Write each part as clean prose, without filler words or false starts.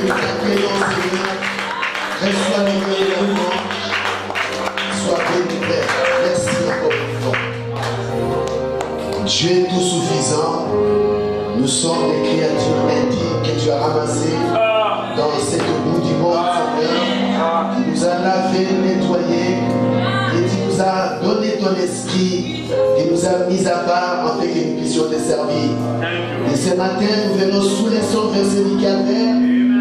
nous t'accueillons, Seigneur. Reçois l'honneur et la louange. Sois béni, Père. Merci encore une fois. Dieu est tout suffisant. Nous sommes des créatures indignes que tu as ramassées dans cette boue du monde, Seigneur. Tu nous as lavé, nettoyé, et tu nous as donné ton esprit, qui nous a mis à part afin que nous puissions te servir. Et ce matin, nous venons sous les sons versés du calvaire.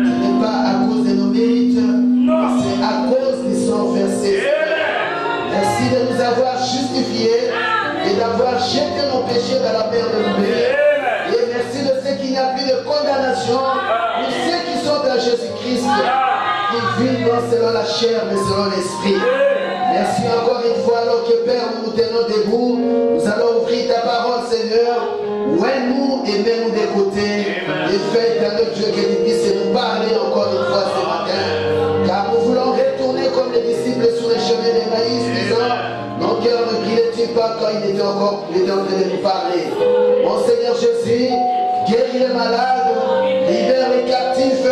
Ce n'est pas à cause de nos mérites, c'est à cause du sang versé. Merci de nous avoir justifiés et d'avoir jeté nos péchés dans la mer de l'oubli. Et merci de ce qu'il n'y a plus de condamnation pour ceux qui sont en Jésus-Christ, qui vivent non selon la chair, mais selon l'esprit. Merci encore une fois, alors que Père, nous nous tenons debout. Nous allons ouvrir ta parole, Seigneur. Ouais-nous et mets-nous des côtés. Et fais, éternel Dieu, que tu puisses nous parler encore une fois ce matin. Car nous voulons retourner comme les disciples sur les chemins d'Emmaüs, disant, nos cœurs ne brillaient-ils pas quand il était en train de nous parler. Mon Seigneur Jésus, guéris les malades, libère les captifs,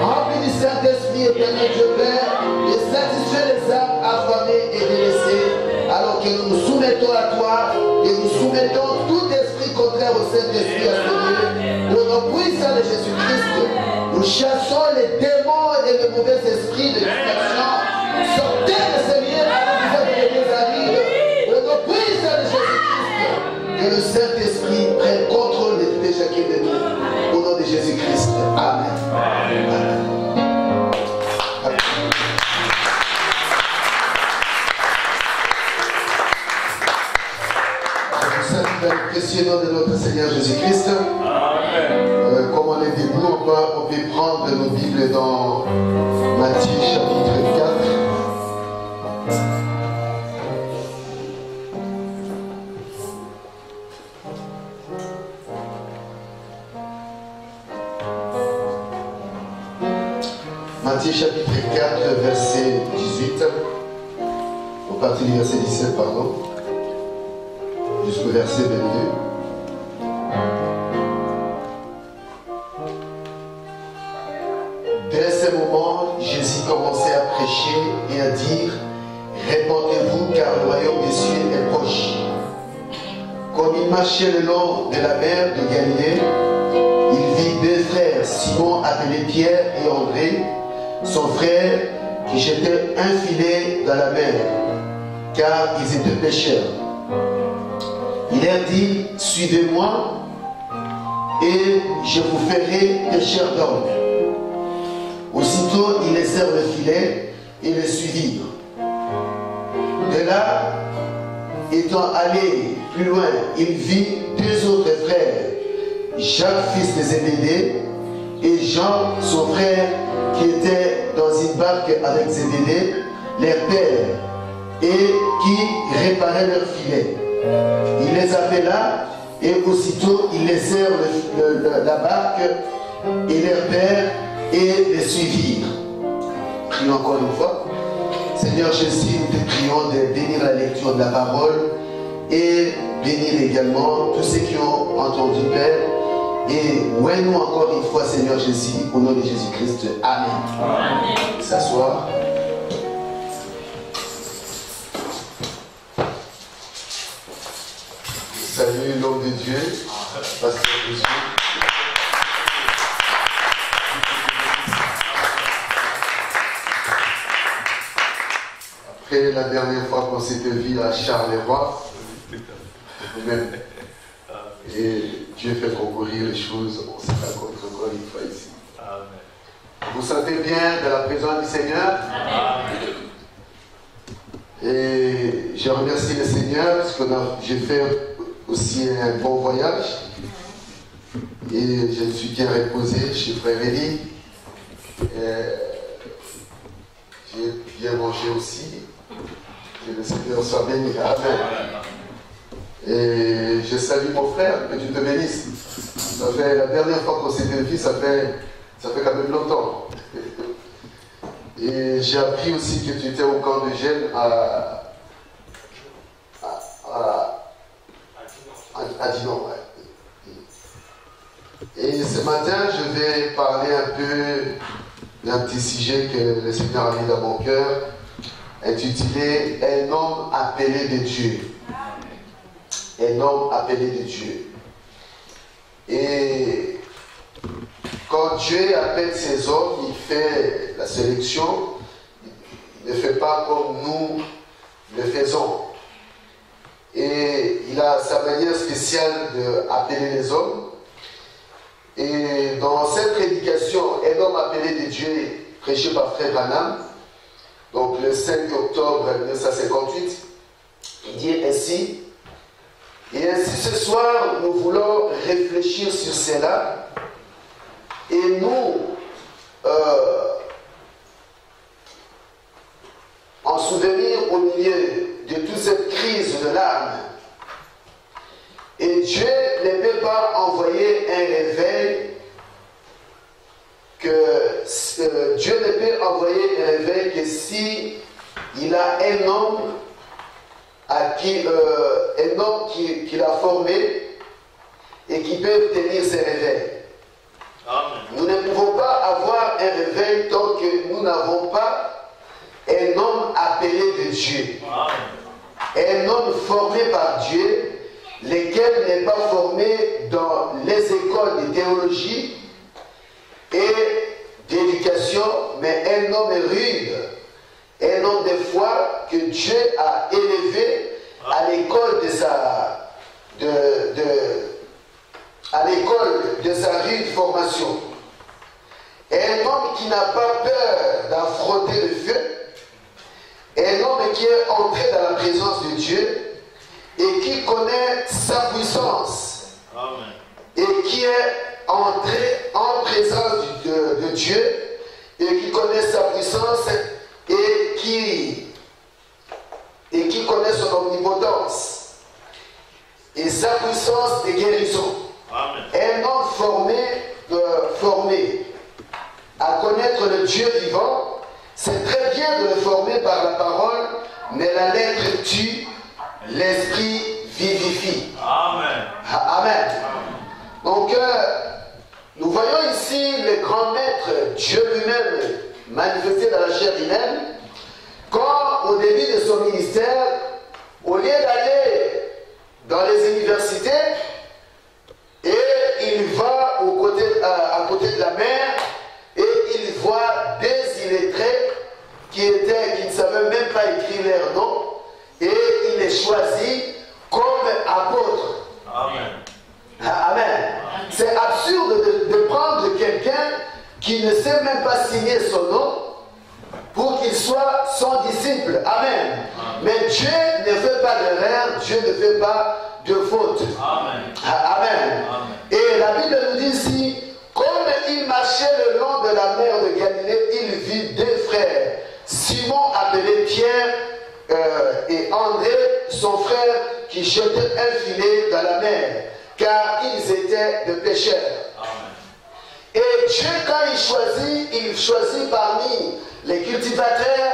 remplis du Saint-Esprit, éternel Dieu Père, et satisfais les âmes affamées et délaissées, alors que nous nous soumettons à toi et nous soumettons tout esprit contraire au Saint-Esprit à ce lieu. Au nom puissant de Jésus-Christ, nous chassons les démons et les mauvais esprits de distraction. Sortez de ce lieu avant que les arrive. Au nom puissant de Jésus-Christ, que le Saint-Esprit prenne contrôle de chacun de nous. Au nom de Jésus-Christ. Amen. Amen. Dans le précieux nom de notre Seigneur Jésus-Christ. Comme on est debout, on peut prendre nos Bibles dans Matthieu chapitre 4. Matthieu chapitre 4, verset 18. Au partir du verset 17, pardon. Jusqu'au verset 22. Dès ce moment, Jésus commençait à prêcher et à dire, répandez-vous car le royaume des cieux est proche. Comme il marchait le long de la mer de Galilée, il vit deux frères, Simon appelé Pierre et André, son frère qui jetait un filet dans la mer, car ils étaient pêcheurs. Il leur dit, suivez-moi et je vous ferai pêcheurs d'hommes. Aussitôt, ils laissèrent le filet et le suivirent. De là, étant allé plus loin, il vit deux autres frères, Jacques, fils de Zébédée, et Jean, son frère, qui était dans une barque avec Zébédée, leur père, et qui réparait leur filet. Il les appela et aussitôt ils laissèrent la barque et leur père et les suivirent. Prions encore une fois. Seigneur Jésus, nous te prions de bénir la lecture de la parole et bénir également tous ceux qui ont entendu, Père. Et ouais-nous encore une fois, Seigneur Jésus, au nom de Jésus-Christ. Amen. Amen. S'asseoir. Salut l'homme de Dieu, Pasteur Jésus. Après la dernière fois qu'on s'était vu à Charleroi, et Dieu fait concourir les choses, on se rencontre encore une fois ici. Amen. Vous sentez bien de la présence du Seigneur? Amen. Et je remercie le Seigneur parce que j'ai fait aussi un bon voyage et je me suis bien reposé chez Frère Élie. J'ai bien mangé aussi. Que le Seigneur soit béni. Amen. Et je salue mon frère, que Dieu te bénisse. Ça fait la dernière fois qu'on s'était vu, ça fait quand même longtemps. Et j'ai appris aussi que tu étais au camp de Gênes à Dinan. Ouais. Et ce matin, je vais parler un peu d'un petit sujet que le Seigneur a mis dans mon cœur, intitulé « Un homme appelé de Dieu ». Un homme appelé de Dieu. Et quand Dieu appelle ses hommes, il fait la sélection, il ne fait pas comme nous le faisons. Et il a sa manière spéciale d'appeler les hommes. Et dans cette prédication, un homme appelé de Dieu, prêché par Frère Branham, donc le 5 octobre 1958, il dit ainsi, et ainsi ce soir, nous voulons réfléchir sur cela, et nous, en souvenir au milieu de toute cette crise de l'âme. Et Dieu ne peut pas envoyer un réveil Dieu ne peut envoyer un réveil que si il a un homme qu'il a formé et qui peut tenir ses réveils. Amen. Nous ne pouvons pas avoir un réveil tant que nous n'avons pas un homme appelé de Dieu. Amen. Un homme formé par Dieu, lequel n'est pas formé dans les écoles de théologie et d'éducation, mais un homme rude, un homme de foi que Dieu a élevé à l'école de sa rude formation. Un homme qui n'a pas peur d'affronter le feu, un homme qui est entré dans la présence de Dieu et qui connaît sa puissance. Amen. Et qui est entré en présence de Dieu et qui connaît sa puissance et qui connaît son omnipotence et sa puissance de guérison. Amen. Un homme formé à connaître le Dieu vivant, c'est très bien de le former par la parole, mais la lettre tue, l'esprit vivifie. Amen. Amen. Donc, nous voyons ici le grand maître, Dieu lui-même, manifesté dans la chair humaine, quand au début de son ministère, au lieu d'aller dans les universités, et il va à côté de la mer, et il voit des illettrés qui ne savaient même pas écrire leur nom, et il les choisit comme apôtres. Amen. Amen. C'est absurde de prendre quelqu'un qui ne sait même pas signer son nom pour qu'il soit son disciple. Amen. Mais Dieu ne fait pas d'erreur, Dieu ne fait pas de faute. Amen. Amen. Et la Bible nous dit ici, comme il marchait le long de la mer de Galilée, il vit deux frères, Simon appelé Pierre et André, son frère, qui jetaient un filet dans la mer, car ils étaient de pécheurs. Amen. Et Dieu, quand il choisit parmi les cultivateurs,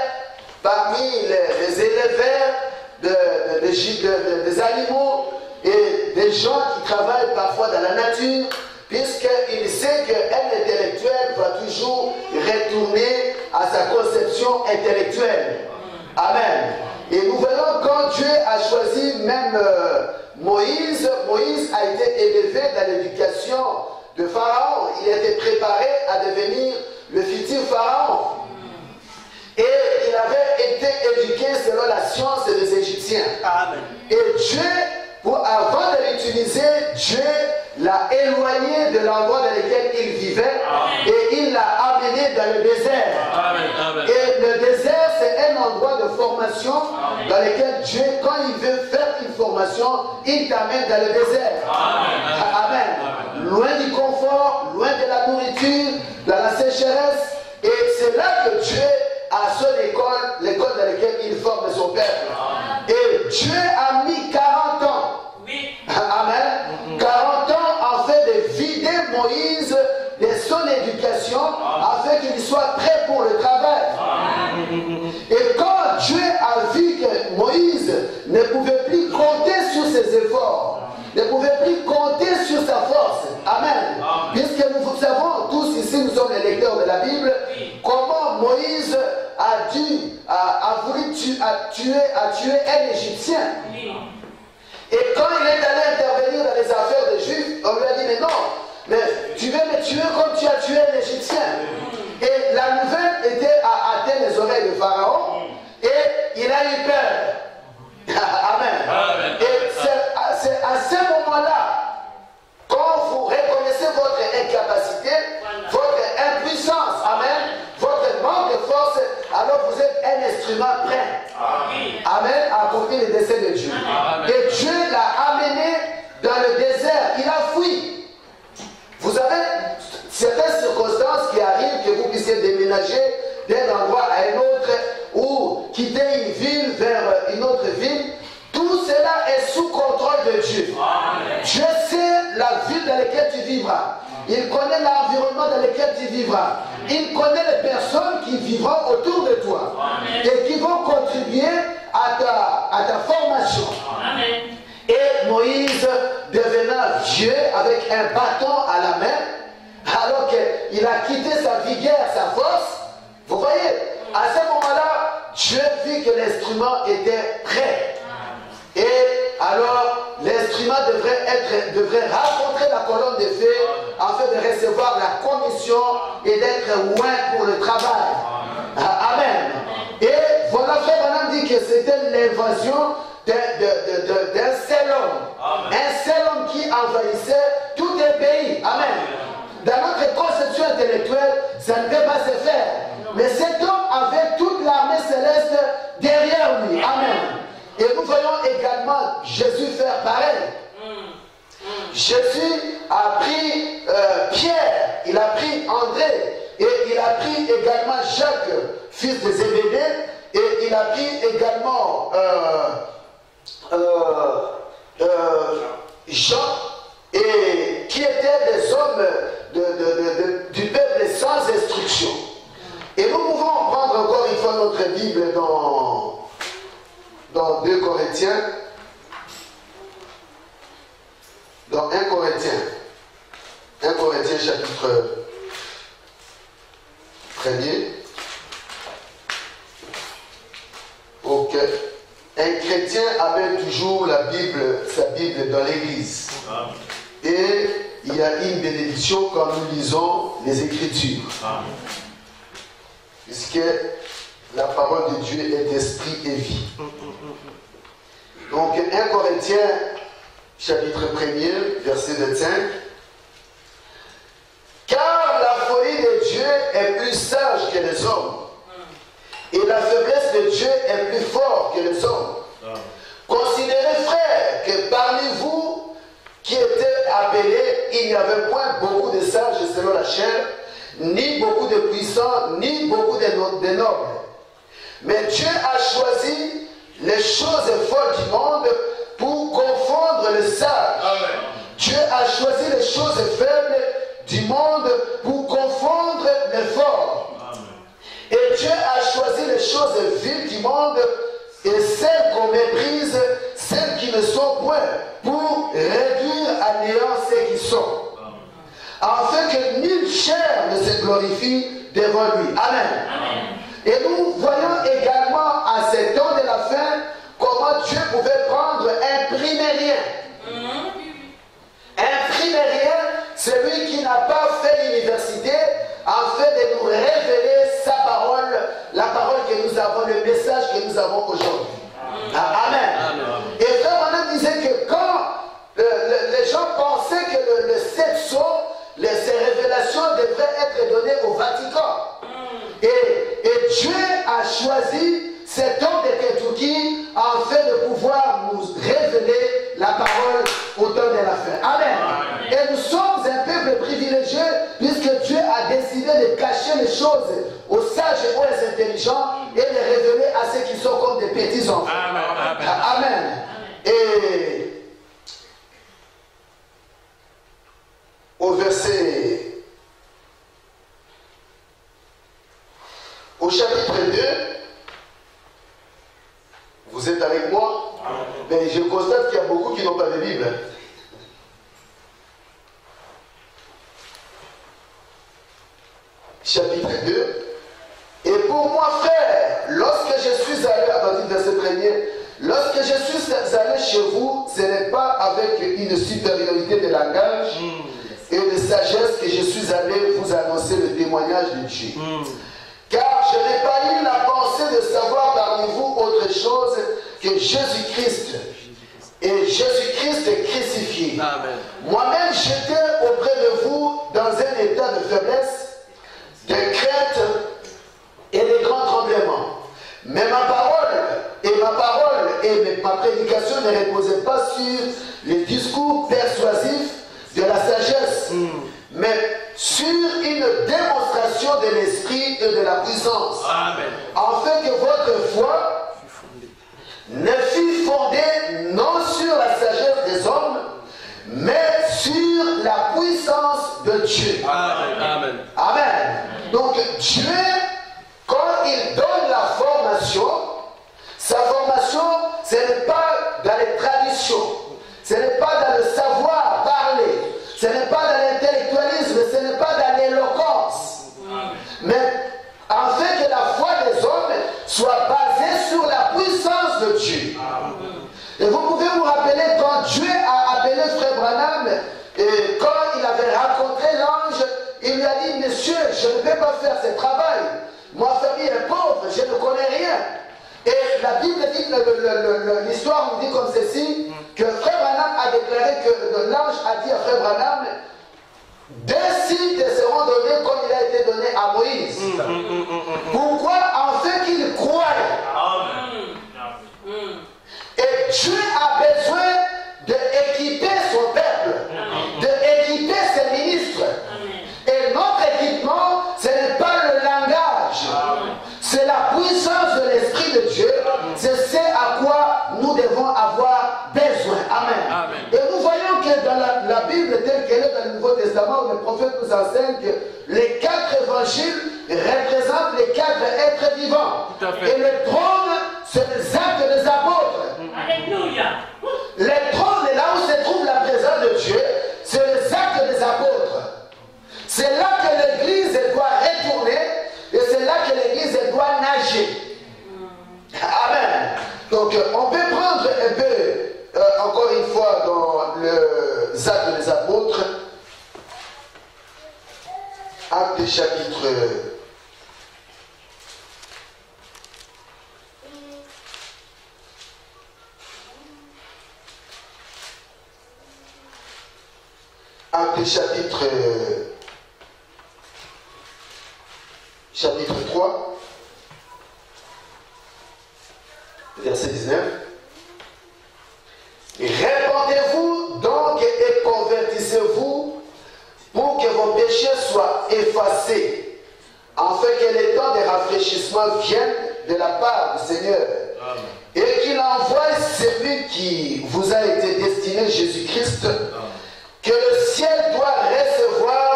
parmi les éleveurs des animaux et des gens qui travaillent parfois dans la nature, puisqu'il sait qu'un intellectuel va toujours retourner à sa conception intellectuelle. Amen. Et nous voyons quand Dieu a choisi même Moïse a été élevé dans l'éducation de Pharaon. Il a été préparé à devenir le futur Pharaon. Et il avait été éduqué selon la science des Égyptiens. Amen. Et Dieu, avant de l'utiliser, Dieu l'a éloigné de l'endroit dans lequel il vivait. Amen. Et il l'a amené dans le désert. Amen. Amen. Et le désert, c'est un endroit de formation. Amen. Dans lequel Dieu, quand il veut faire une formation, il t'amène dans le désert. Amen. Amen. Amen. Loin du confort, loin de la nourriture, dans la sécheresse. Et c'est là que Dieu a son école, l'école dans laquelle il forme son peuple. Amen. Et Dieu a mis 40 ans. Oui. Amen. 40 ans en fait de vider Moïse de son éducation afin qu'il soit prêt pour le travail. Amen. Et quand Dieu a vu que Moïse ne pouvait plus compter sur ses efforts, ne pouvait plus compter sur sa force. Amen. Amen. Puisque nous savons tous ici, nous sommes les lecteurs de la Bible, quand a voulu tuer un Égyptien. Et quand il est allé intervenir dans les affaires des Juifs, on lui a dit, mais non, mais tu veux me tuer comme tu as tué un Égyptien. Et la nouvelle était à atteindre les oreilles de Pharaon, et il a eu peur. Amen. Et c'est à ce moment-là, quand vous reconnaissez votre incapacité, votre impuissance, amen, votre manque de force, alors vous êtes un instrument prêt, amen, à accomplir les desseins de Dieu. Et Dieu l'a amené dans le désert, il a fui. Vous avez certaines circonstances qui arrivent, que vous puissiez déménager d'un endroit à un autre, ou quitter une ville vers une autre ville. Tout cela est sous contrôle de Dieu. Dieu sait la ville dans laquelle tu vivras. Il connaît l'environnement dans lequel tu vivras. Il connaît les personnes qui vivront autour de toi. Et qui vont contribuer à ta formation. Et Moïse devenant vieux avec un bâton à la main, alors qu'il a quitté sa vigueur, sa force. Vous voyez, à ce moment-là, Dieu vit que l'instrument était prêt. Et alors, l'instrument devrait rencontrer la colonne de feu afin de recevoir la commission et d'être loin pour le travail. Amen. Et voilà, frère Branham dit que c'était l'invasion d'un seul homme. Un seul homme qui envahissait tout un pays. Amen. Dans notre conception intellectuelle, ça ne peut pas se faire. Mais cet homme avait toute l'armée céleste derrière lui. Amen. Et nous voyons également Jésus faire pareil. Jésus a pris Pierre, il a pris André, et il a pris également Jacques, fils de Zébédée, et il a pris également Jean, et qui étaient des hommes du peuple sans instruction. Et nous pouvons prendre encore une fois notre Bible dans 2 Corinthiens, dans 1 Corinthiens chapitre 1er. Ok. Un chrétien amène toujours sa Bible dans l'église. Et il y a une bénédiction quand nous lisons les Écritures. Puisque la parole de Dieu est esprit et vie. Donc 1 Corinthiens chapitre 1er, verset 25. Car la folie de Dieu est plus sage que les hommes, et la faiblesse de Dieu est plus forte que les hommes. Considérez, frères, que parmi vous qui étaient appelés, il n'y avait point beaucoup de sages selon la chair, ni beaucoup de puissants, ni beaucoup de nobles. Mais Dieu a choisi les choses folles du monde pour confondre les sages. Amen. Dieu a choisi les choses faibles du monde pour confondre les forts. Amen. Et Dieu a choisi les choses viles du monde et celles qu'on méprise, celles qui ne sont point, pour réduire à néant ceux qui sont. Amen. Afin que nulle chair ne se glorifie devant lui. Amen. Amen. Et nous voyons également à ces temps de la fin comment Dieu pouvait prendre un primérien. Un primérien, celui qui n'a pas fait l'université, afin de nous révéler sa parole, la parole que nous avons, le message que nous avons aujourd'hui. Amen. Amen. Et frère Branham disait que quand les gens pensaient que le 7 sceaux, ces révélations devraient être données au Vatican. Et Dieu a choisi cet homme de Kentucky afin de pouvoir nous révéler la parole au temps de la fin. Amen. Amen. Et nous sommes un peuple privilégié puisque Dieu a décidé de cacher les choses aux sages et aux intelligents et de révéler à ceux qui sont comme des petits enfants. Amen. Amen. Amen. Et au chapitre 2, vous êtes avec moi? Mais je constate qu'il y a beaucoup qui n'ont pas de Bible. Chapitre 2. Et pour moi, frère, Lorsque je suis allé chez vous, ce n'est pas avec une supériorité de langage et de sagesse que je suis allé vous annoncer le témoignage de Dieu. Car je n'ai pas eu la pensée de savoir parmi vous autre chose que Jésus-Christ. Et Jésus-Christ est crucifié. Moi-même, j'étais auprès de vous dans un état de faiblesse, de crainte et de grand tremblement. Mais ma parole et ma prédication ne reposaient pas sur les discours persuasifs de la sagesse, mais sur une démonstration de l'esprit et de la puissance. Afin que votre foi ne fût fondée non sur la sagesse des hommes, mais sur la puissance de Dieu. Amen. Amen. Donc Dieu, quand il donne la formation, sa formation, ce n'est pas dans les traditions, ce n'est pas dans le savoir parler, ce n'est pas dans l'intellectualisme, ce n'est pas dans l'éloquence, mais afin que la foi des hommes soit basée sur la puissance de Dieu. Et vous pouvez vous rappeler quand Dieu a appelé Frère Branham, et quand il avait rencontré l'ange, il lui a dit, monsieur, je ne peux pas faire ce travail. Ma famille est pauvre, je ne connais rien. Et la Bible dit, l'histoire nous dit comme ceci, que Frère Branham a déclaré que l'ange a dit à Frère Branham, deux signes te seront donnés comme il a été donné à Moïse. Pourquoi? Afin qu'il croie. Et Dieu a besoin d'équiper son peuple, d'équiper ses ministres. Et notre équipement, ce n'est pas le langage, c'est la puissance de l'Esprit de Dieu. C'est ce à quoi nous devons avoir besoin. Amen. Et nous voyons que dans la Bible telle qu'elle est dans le Nouveau Testament, où le prophète nous enseigne que les 4 évangiles représentent les 4 êtres vivants. Et le trône, c'est les actes des apôtres. Alléluia. Le trône est là où se trouve la présence de Dieu, c'est les actes des apôtres. C'est là que l'Église doit retourner et c'est là que l'Église doit nager. Amen. Donc on peut prendre un peu, encore une fois, dans les actes des apôtres, acte chapitre 3, verset 19. Répandez-vous donc et convertissez-vous pour que vos péchés soient effacés, afin que les temps de rafraîchissement viennent de la part du Seigneur. Amen. Et qu'il envoie celui qui vous a été destiné, Jésus-Christ, que le ciel doit recevoir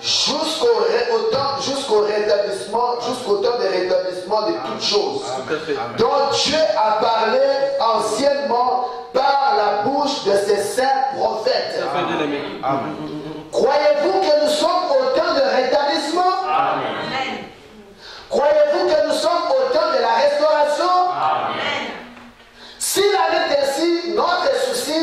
jusqu'au rétablissement, jusqu'au temps de rétablissement de toutes choses, dont Dieu a parlé anciennement par la bouche de ses saints prophètes. Croyez-vous que nous sommes au temps de rétablissement? Amen. Croyez-vous que nous sommes au temps de la restauration? Amen. S'il en est ainsi, notre souci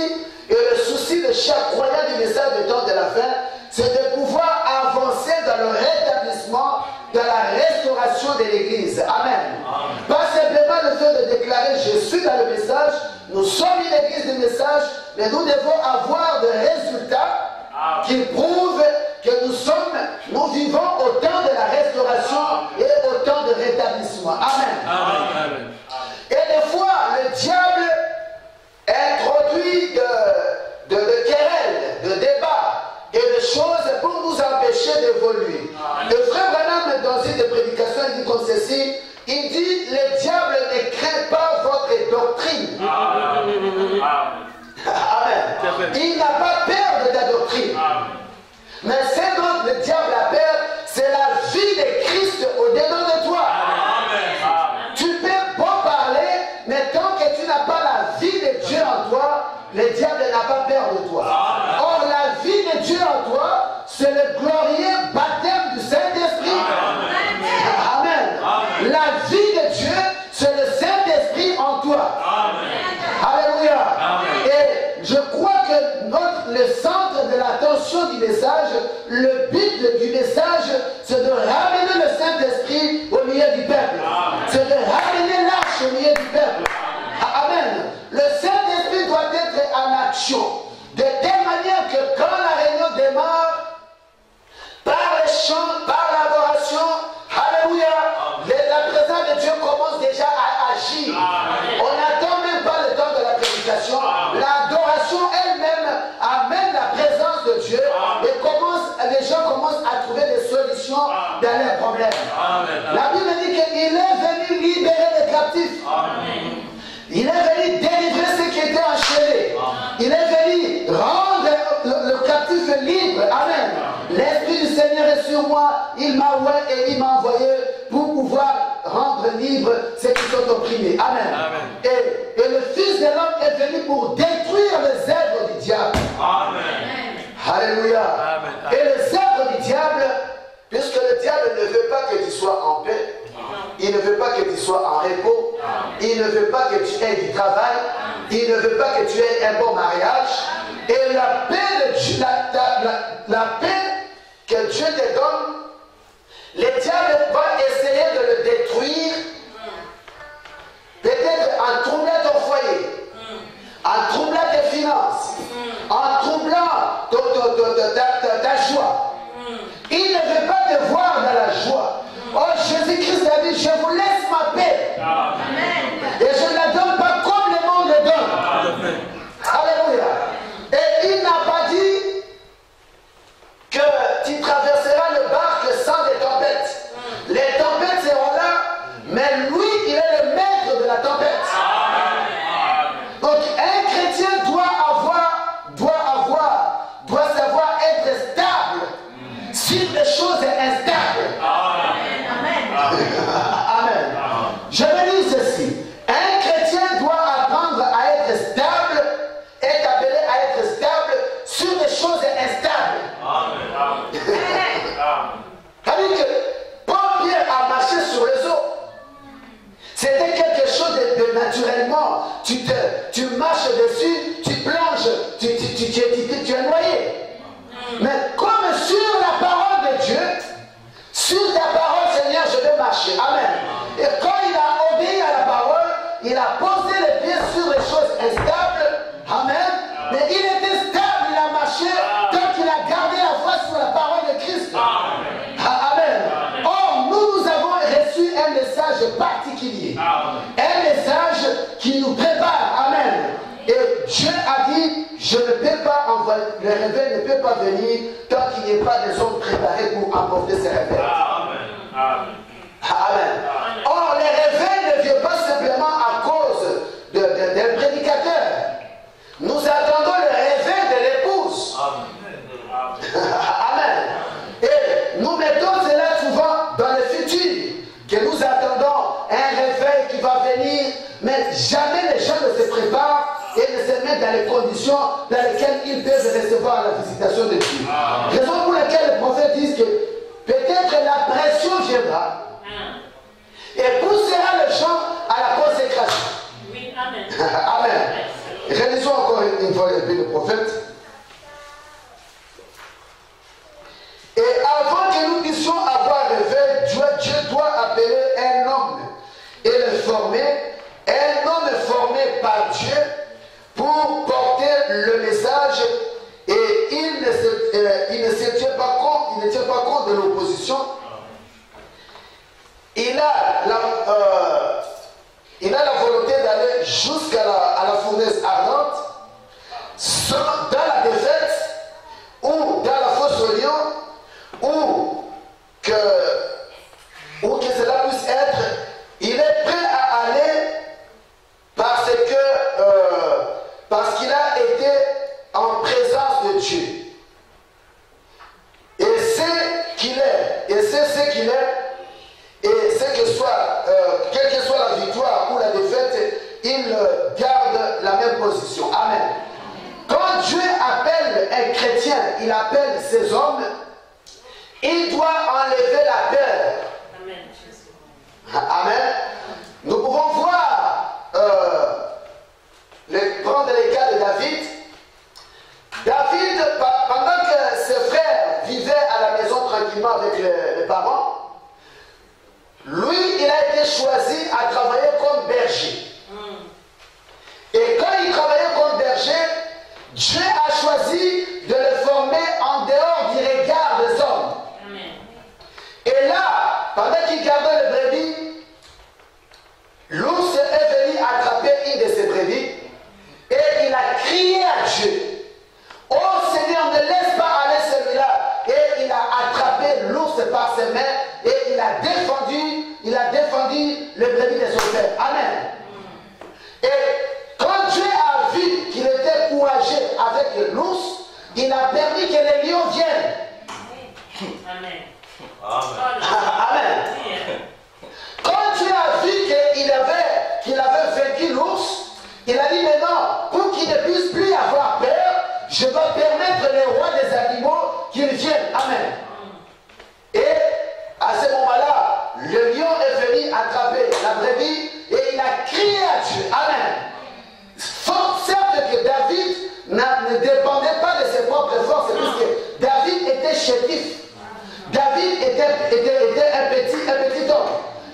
et le souci de chaque croyant du message du temps de la fin, c'est de pouvoir avancer dans le rétablissement, dans la restauration de l'Église. Amen. Pas simplement le fait de déclarer je suis dans le message, nous sommes une Église de message, mais nous devons avoir des résultats qui prouvent que nous vivons au temps de la restauration et au temps de rétablissement. Amen. Amen. Et des fois, le diable introduit de querelles, de débats et de choses pour nous empêcher d'évoluer. Le frère Branham, dans une des prédications, il dit comme ceci, il dit, le diable ne craint pas votre doctrine. Amen. Il n'a pas peur de ta doctrine. Mais ce dont le diable a peur, c'est la vie de Christ au-dedans de toi. Tu peux beau parler, mais tant que tu n'as pas la vie de Dieu en toi, le diable n'a pas peur de toi. Or, la vie de Dieu en toi, c'est le glorieux baptême du Saint-Esprit. Amen. La vie de Dieu, c'est le Saint-Esprit en toi. Amen. agir. On n'attend même pas le temps de la prédication. L'adoration elle-même amène la présence de Dieu et les gens commencent à trouver des solutions dans leurs problèmes. La Bible dit qu'il est venu libérer les captifs. Il est venu délivrer ceux qui étaient enchaînés. Il est venu rendre le captif libre. Amen. L'Esprit du Seigneur est sur moi. Il m'a envoyé pour pouvoir rendre libre ceux qui sont opprimés. Amen. Et le Fils de l'homme est venu pour détruire les œuvres du diable. Amen. Alléluia. Amen. Et les œuvres du diable, puisque le diable ne veut pas que tu sois en paix, il ne veut pas que tu sois en repos, il ne veut pas que tu aies du travail, il ne veut pas que tu aies un bon mariage. Et la paix, la paix que Dieu te donne, le diable va essayer de le détruire, peut-être en troublant ton foyer, en troublant tes finances, en troublant ta joie. Il ne veut pas te voir dans la joie. Oh, Jésus-Christ a dit, je vous laisse ma paix. Amen. Et je ne la donne pas comme le monde le donne. Amen. Alléluia. Et il n'a pas dit que tu traverseras le barque sans des tempêtes. Les tempêtes seront là, mais lui, il est le maître de la tempête. Donc un chrétien doit savoir être stable sur des choses instables. Amen. Je me dis ceci. Un chrétien doit apprendre à être stable, est appelé à être stable sur des choses instables. Amen. C'est-à-dire que Paul-Pierre a marché sur les eaux. C'était quelque chose de naturellement. Tu marches dessus, tu plonges, tu es noyé. Mais comme sur la parole de Dieu, sur ta parole, Seigneur, je vais marcher. Amen. Et quand il a obéi à la parole, il a posé les pieds sur les choses instables. Amen. Mais il était stable, il a marché tant qu'il a gardé la foi sur la parole de Christ. Amen. Or, nous avons reçu un message particulier. Un message qui nous prépare. Amen. Et Dieu a dit, je ne peux pas envoyer, le réveil ne peut pas venir tant qu'il n'y ait pas des hommes préparés pour apporter ces réveils. Amen. Amen. Or, les réveils ne viennent pas simplement à cause d'un prédicateur. Nous attendons le réveil de l'épouse. Amen. Et nous mettons cela souvent dans le futur, que nous attendons un réveil qui va venir, mais jamais les gens ne se préparent et ne se mettent dans les conditions dans lesquelles ils peuvent recevoir la visitation de Dieu. Raison pour laquelle les prophètes disent que peut-être la pression viendra et poussera les gens à la consécration. Oui, amen. Amen. Réalisons encore une fois le prophète. Et avant que nous puissions avoir réveil, Dieu doit appeler un homme et le former. Un homme formé par Dieu pour porter le message, et il ne tient pas compte de l'opposition. Il a la volonté d'aller jusqu'à la fournaise ardente, dans la défaite, ou dans la fosse au lion, ou que cela puisse être. Il est prêt à aller parce qu'il a été en présence de Dieu. Et c'est qu'il est, et c'est ce qu'il est, et quelle que soit la victoire ou la défaite, il garde la même position. Amen. Quand Dieu appelle un chrétien, il appelle ses hommes, il doit enlever la peur. Amen. Amen. Nous pouvons voir, prendre les cas de David. David, pendant que ses frères vivaient à la maison tranquillement avec les parents, lui, il a été choisi à travailler comme berger. Et quand il travaillait comme berger, Dieu a choisi de le former en dehors du regard des hommes. Et là, pendant qu'il gardait le brebis,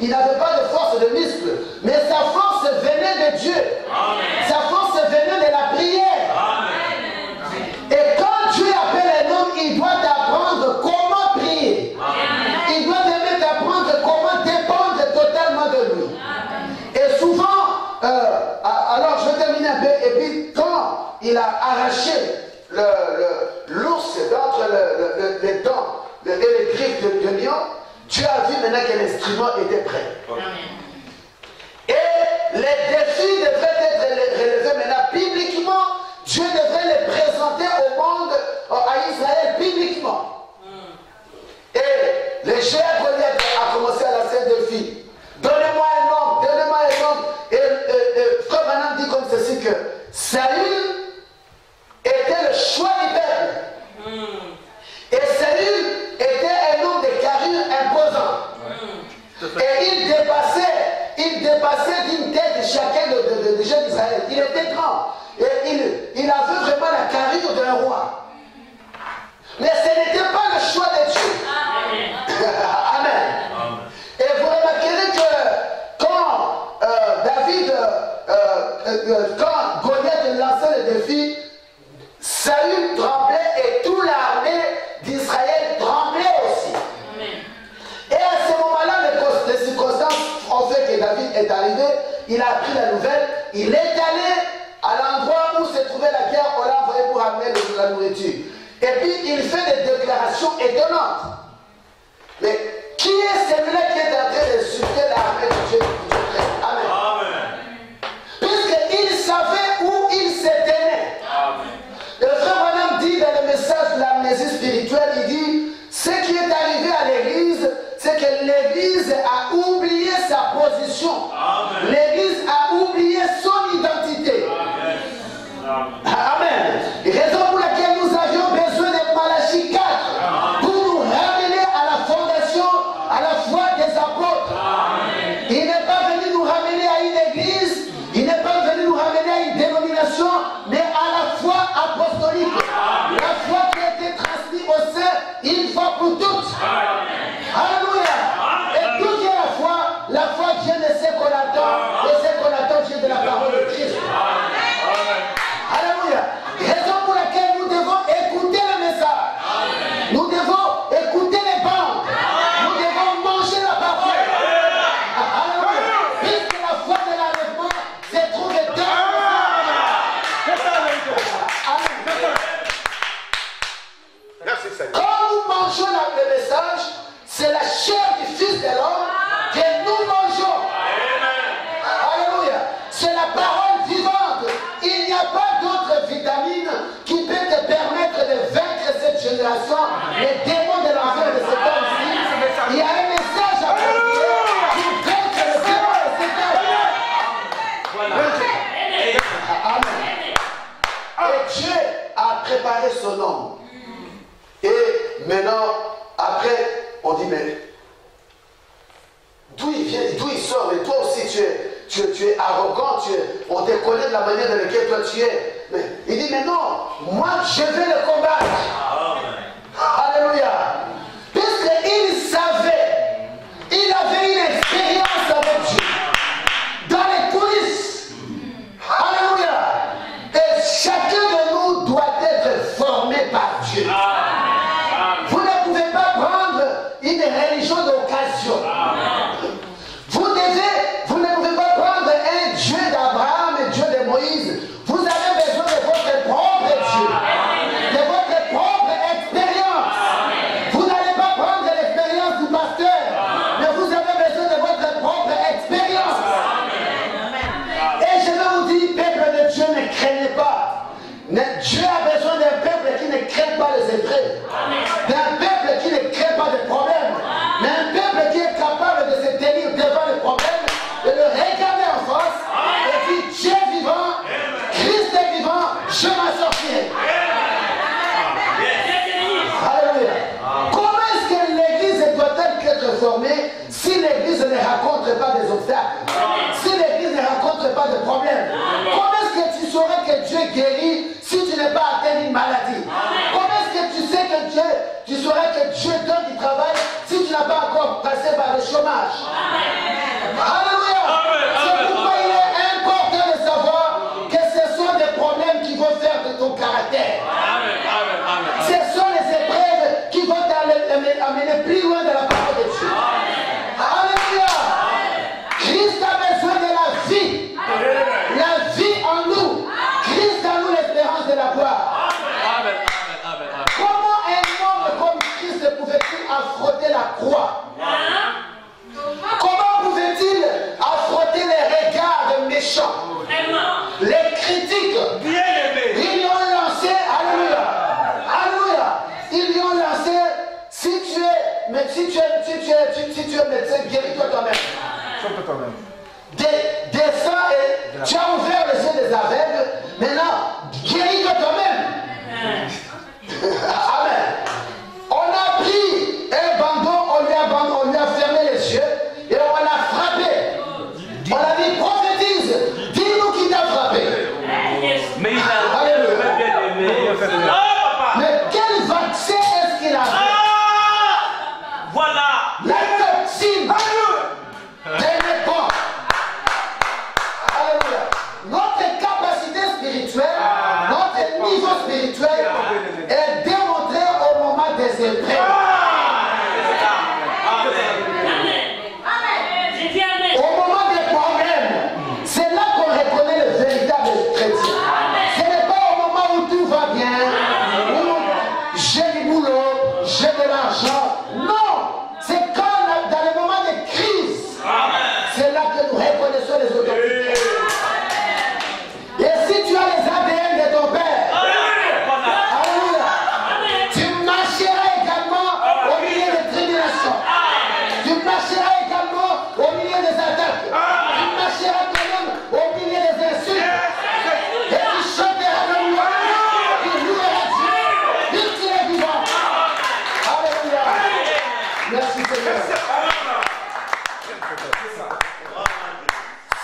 il n'avait pas de force de muscle, mais sa force venait de Dieu. Amen. Sa force venait de la prière. Amen. Et quand Dieu appelle un homme, il doit apprendre comment prier. Amen. Il doit même apprendre comment dépendre totalement de lui. Amen. Et souvent, alors je vais terminer un peu, et puis quand il a arraché l'ours d'entre les dents et les griffes de lion, Dieu a vu maintenant que l'instrument était prêt. Amen. Et les défis devraient être relevés maintenant publiquement. Dieu devrait les présenter au monde, à Israël publiquement. Et le géant Goliath a commencé à lancer un défi. Donnez-moi un homme, donnez-moi un homme. Et Frère Branham dit comme ceci que Saül était le choix du peuple. Et Saül était un homme de carrure imposant. Et il dépassait d'une tête chacun des jeunes d'Israël. Il était grand. Et il avait vraiment la carrure d'un roi. Mais ce n'était pas le choix de Dieu. Amen. Amen. Et vous remarquerez que quand quand Goliath lançait le défi, Saül tremblait et toute l'armée d'Israël tremblait aussi. Amen. Et à ce moment-là, les circonstances ont fait que David est arrivé, il a appris la nouvelle, il est allé à l'endroit où se trouvait la guerre, on l'a envoyé pour amener la nourriture. Et puis il fait des déclarations étonnantes. Mais qui est celui-là qui est en train d'insulter l'armée de Dieu? Amen. Amen. Puisqu'il savait où il se tenait. Amen. Le frère Branham dit dans le message de l'amnésie spirituelle, il dit, ce qui est arrivé à l'église, c'est que l'église a oublié sa position. L'église a oublié son identité. Amen. Amen. Raison pour laquelle nous avions besoin de Malachie 4 pour nous ramener à la fondation, à la foi des apôtres. Amen. Il n'est pas venu nous ramener à une église, il n'est pas venu nous ramener à une dénomination, mais à la foi apostolique. Amen. La foi qui a été transmise au sein une fois pour toutes. Amen. Alléluia. Et d'où vient la foi vient de ce qu'on attend, et ce qu'on attend vient de la parole de Christ. Alléluia. Raison pour laquelle nous devons écouter le message. Nous devons écouter les bandes. Nous devons manger la parole. Alléluia. Puisque la foi de l'enlèvement se trouve dans le Amen. Quand nous mangeons le message, c'est la chair du Fils de l'homme que nous mangeons. Alléluia. C'est la parole vivante. Il n'y a pas d'autre vitamine qui peut te permettre de vaincre cette génération, les démons de l'enfer de cet homme-ci. Il y a un message à approprié pour vaincre les démons de cet homme. Amen. Et Dieu a préparé son homme. Et maintenant, après, on dit, mais d'où il vient, d'où il sort? Mais toi aussi, tu es arrogant, on te connaît de la manière dans laquelle toi tu es. Mais il dit, mais non, moi je vais le combattre. Alléluia. Puisqu'il savait, il avait une expérience avec Dieu. Dans les coulisses. Alléluia. Et chacun de nous doit être formé par Dieu. Vous ne pouvez pas prendre une religion d'occasion. Vous ne pouvez pas prendre un Dieu d'Abraham, un Dieu de Moïse. Vous avez besoin de votre propre Dieu, de votre propre expérience. Vous n'allez pas prendre l'expérience du pasteur, mais vous avez besoin de votre propre expérience. Et je vais vous dire, peuple de Dieu, ne craignez pas. Dieu a besoin d'un peuple qui ne craint pas les épreuves, d'un peuple qui ne craint pas de problèmes, mais un peuple qui est capable de se tenir devant les problèmes, de le regarder en face, et puis Dieu est vivant, Christ est vivant, je m'en sortirai. Alléluia. Comment est-ce que l'église doit-elle être formée si l'église ne rencontre pas des obstacles, si l'église ne rencontre pas de problèmes? Comment est-ce que tu saurais que Dieu guérit si tu n'es pas atteint d'une maladie? Comment est-ce que tu sais que tu saurais que Dieu donne du travail si tu n'as pas encore passer par le chômage. Alléluia. C'est pourquoi il est important de savoir que ce sont des problèmes qui vont faire de ton caractère. Ce sont les épreuves qui vont t'amener plus loin de la parole de Dieu. Alléluia. Christ a besoin de la vie. La vie en nous. Christ en nous l'espérance de la gloire. Comment un homme comme Christ pouvait-il affronter la croix? Comment pouvait-il affronter les regards méchants, les critiques? Ils lui ont lancé, alléluia, alléluia, ils lui ont lancé, si tu es médecin, guéris-toi toi-même. Descends et tu as ouvert les yeux des aveugles, maintenant, guéris-toi toi-même. Amen. On a pris un bandeau, on lui a fermé les yeux et on l'a frappé. On a dit prophétise, dis-nous qui t'a frappé. Mais il a. Alléluia. Mais quel vaccin est-ce qu'il a fait? Voilà. La toxine de l'époque. Alléluia. Notre capacité spirituelle, notre niveau spirituel est démontré au moment des épreuves. Au moment des problèmes, c'est là qu'on reconnaît le véritable chrétien. Ce n'est pas au moment où tout va bien, où j'ai du boulot, j'ai de l'argent. Non, c'est quand dans les moments de crise, c'est là que nous reconnaissons les autorités. Et si tu as les ADN de ton père, alléluia, tu marcheras également au milieu des tribulations. Tu marcheras également au milieu des attaques. Tu marcheras quand même au milieu des insultes. Et tu chanteras de louange. Tu loueras Dieu. Vu qu'il est vivant. Alléluia. Merci Seigneur.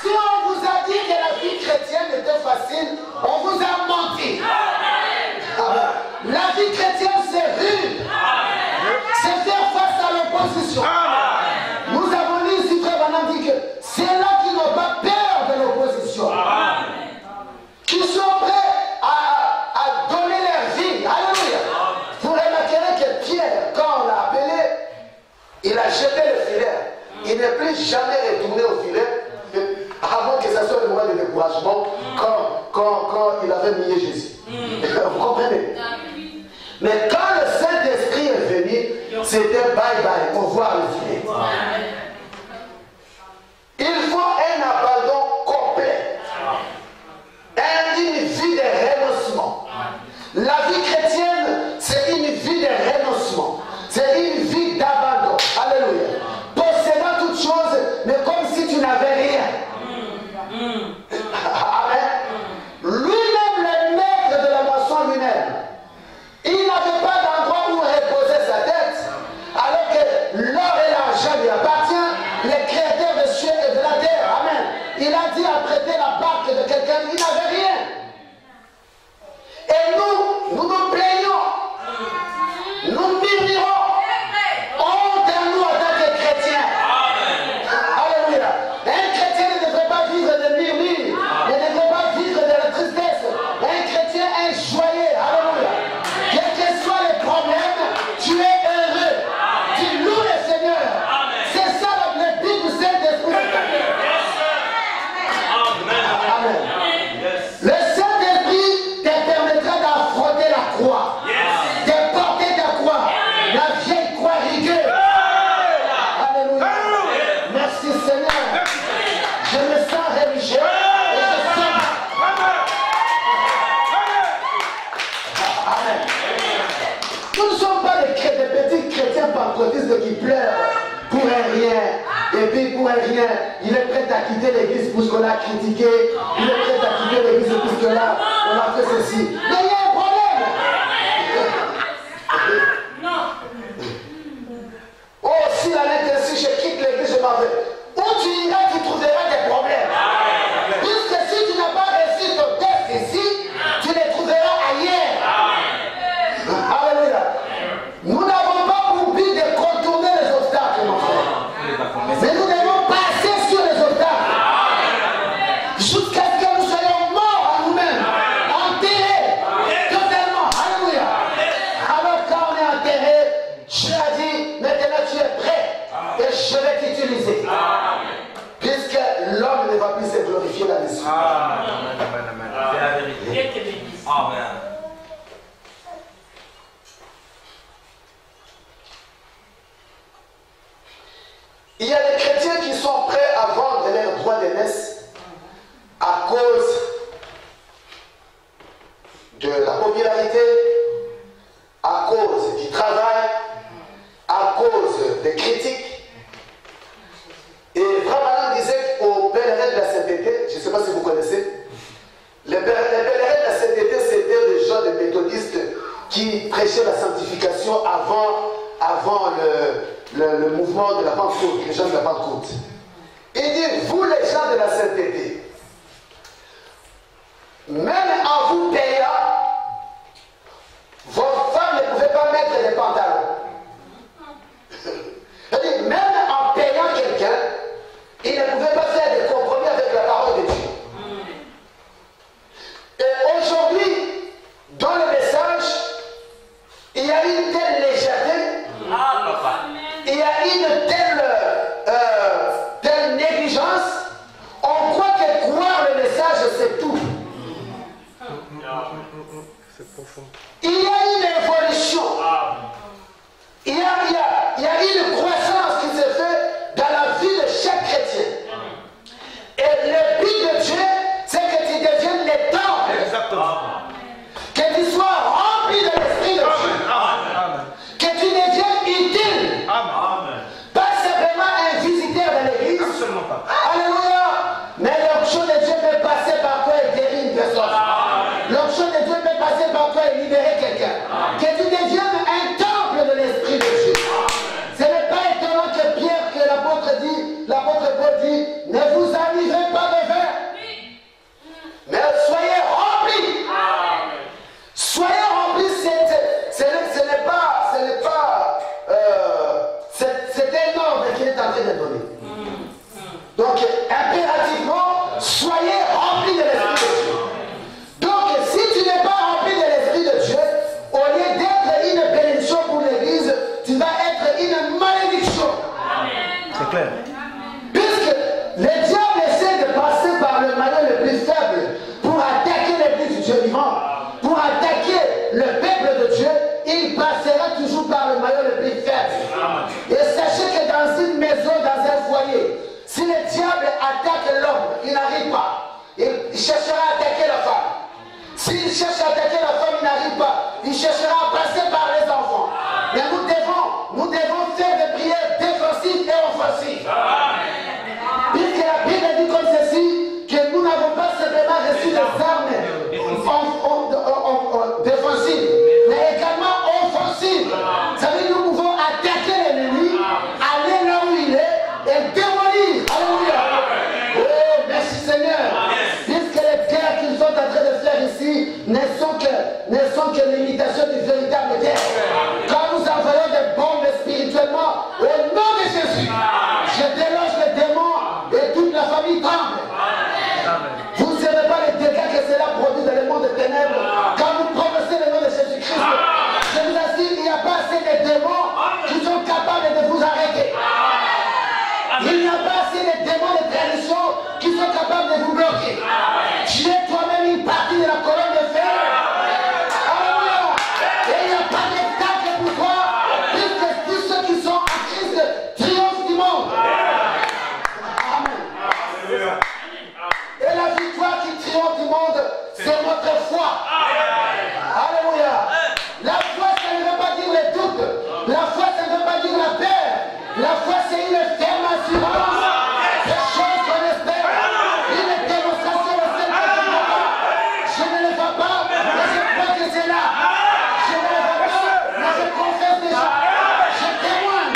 Si on vous a dit que la vie chrétienne était facile, on vous a menti. La vie chrétienne, c'est rude. C'est faire face à l'opposition. Nous avons lu ici, frère Branham dit que c'est là qui n'ont pas peur de l'opposition. Qui sont prêts à donner leur vie. Alléluia. Vous remarquerez que Pierre, quand on l'a appelé, il a jeté le filet. Il n'est plus jamais retourné au filet avant que ça soit le moment de découragement quand il avait nié Jésus. Vous comprenez? Mais quand le Saint-Esprit est venu, c'était bye bye, au revoir le filet. Il faut un abandon complet. Une vie de renoncement. La vie chrétienne, c'est une vie de renoncement. C'est une vie d'abandon. Alléluia. Possédant toutes choses, mais comme si tu n'avais rien. Amen. Lui-même, le maître de la moisson lui-même, il n'avait pas d'endroit où reposer sa tête, alors que l'or et l'argent lui appartiennent, les créateurs des cieux et de la terre. Amen. Il a dit à prêter la barque de quelqu'un, il n'avait rien. Et nous nous plaignons, nous murmurons, honte à nous en tant que chrétiens. Alléluia. Un chrétien ne devrait pas vivre de murmures, ne devrait pas vivre de la tristesse. Un chrétien est joyeux. Alléluia. Quels que soient les problèmes, tu es heureux. Tu loues le Seigneur. C'est ça le but du Saint-Esprit. Amen. Le Saint-Esprit te permettra d'affronter la croix, de porter ta croix, la vieille croix rigueur. Alléluia. Merci Seigneur. Je me sens religieux et je sens. Amen. Nous ne sommes pas des petits chrétiens pentecôtistes qui pleurent pour un rien. Et puis pour un rien, il est prêt à quitter l'église pour ce qu'on a critiqué. Il est prêt à quitter l'église pour ce qu'on a fait ceci. Mais il y a un problème. Oh, si la lettre est ainsi, je quitte l'église, je m'en vais. Où tu iras, tu trouveras des problèmes. Puisque si tu n'as pas réussi ton test ici, tu les trouveras ailleurs. Alléluia. Nous n'avons pas pour but de contourner les obstacles, mon frère. C'est la vérité. Dieu te bénisse. Amen. Il y a des chrétiens qui sont prêts à vendre leur droit d'aînesse à cause de la popularité, à cause du travail, à cause des critiques. Et Frère disait aux pèlerins de la sainteté, je ne sais pas si vous connaissez, les pèlerins de la sainteté, c'était des gens de méthodistes qui prêchaient la sanctification avant le mouvement de la Pentecôte, les gens de la Pentecôte. Il dit, vous les gens de la sainteté, même en vous payant, vos femmes ne pouvaient pas mettre des pantalons. C'est-à-dire, même en payant quelqu'un, ils ne pouvaient pas faire des compromis avec la parole de Dieu. Et aujourd'hui, dans le message, il y a une telle légèreté, il y a une telle négligence, on croit que croire le message, c'est tout. Il y a une évolution. Il y a une croissance qui se fait dans la vie de chaque chrétien. Et le but de Dieu, c'est que tu deviennes les temples. Exactement. Que tu sois rempli de l'Esprit de Dieu. Que tu deviennes utile. Amen. Pas simplement un visiteur de l'église. Absolument pas. Alléluia. Mais l'onction de Dieu peut passer par toi et guérir une personne. L'onction de Dieu peut passer par toi et libérer quelqu'un. Que tu deviennes un temple de l'Esprit de Dieu. Ce n'est pas étonnant que Pierre, que l'apôtre Paul dit, ne vous enivrez pas de vin, mais soyez remplis. Soyez remplis, c'est un ordre qu'il est en train de donner. Donc, impérativement, soyez remplis de l'Esprit de Dieu. Donc, si tu n'es pas rempli de l'Esprit de Dieu, au lieu d'être une bénédiction pour l'Église, tu vas être une malédiction. C'est clair. Puisque le diable essaie de passer par le moyen le plus faible pour attaquer l'Église du Dieu vivant, pour attaquer le peuple de Dieu, il passera toujours par le moyen le plus faible. Et sachez que dans une maison, dans un foyer, si le diable attaque l'homme, il n'arrive pas. Il cherchera à attaquer la femme. S'il cherche à attaquer la femme, il n'arrive pas. Il cherchera à passer par les enfants. Mais nous devons faire des prières défensives et offensives. Puisque la Bible dit comme ceci, que nous n'avons pas simplement reçu des armes défensives, mais également offensives. Ça veut dire que nous pouvons attaquer l'ennemi, aller là où il est et démolir. Alléluia. Oh, merci Seigneur. Puisque les guerres qu'ils sont en train de faire ici ne sont que l'imitation du véritable guerre. Quand nous envoyons des bombes spirituellement, au nom de Jésus, je déloge les démons et toute la famille tremble. Vous ne savez pas les dégâts que cela produit dans le monde des ténèbres. Quand vous prononcez le nom de Jésus-Christ, je vous assure, il n'y a pas assez de démons qui sont capables de vous arrêter. Il n'y a pas assez de démons de tradition qui sont capables de vous bloquer. Tu es toi-même une partie de la colonne de fer. Alléluia. Et il n'y a pas d'obstacle pour toi, puisque tous ceux qui sont en Christ triomphent du monde. Amen. Et la victoire qui triomphe du monde, c'est notre foi. Alléluia. La foi, ça ne veut pas dire le doute. La foi, ça ne veut pas dire la peur. La foi, c'est une ferme assurance. Des choses qu'on espère. Une démonstration au sein de ce moment. Je ne le vois pas, mais je crois que c'est là. Je ne le vois pas, mais je confesse déjà. Je témoigne.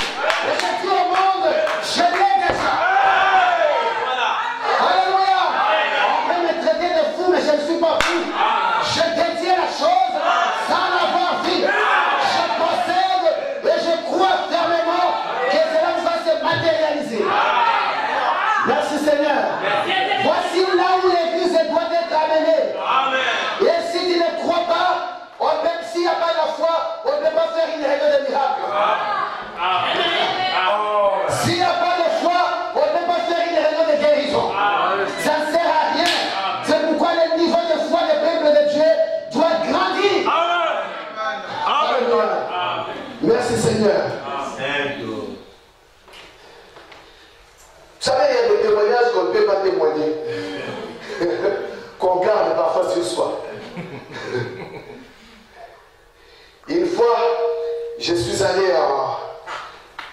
Et je dis au monde, je l'ai déjà. Alléluia. On peut me traiter de fou, mais je ne suis pas fou. Je détiens la quoi. Une fois, je suis allé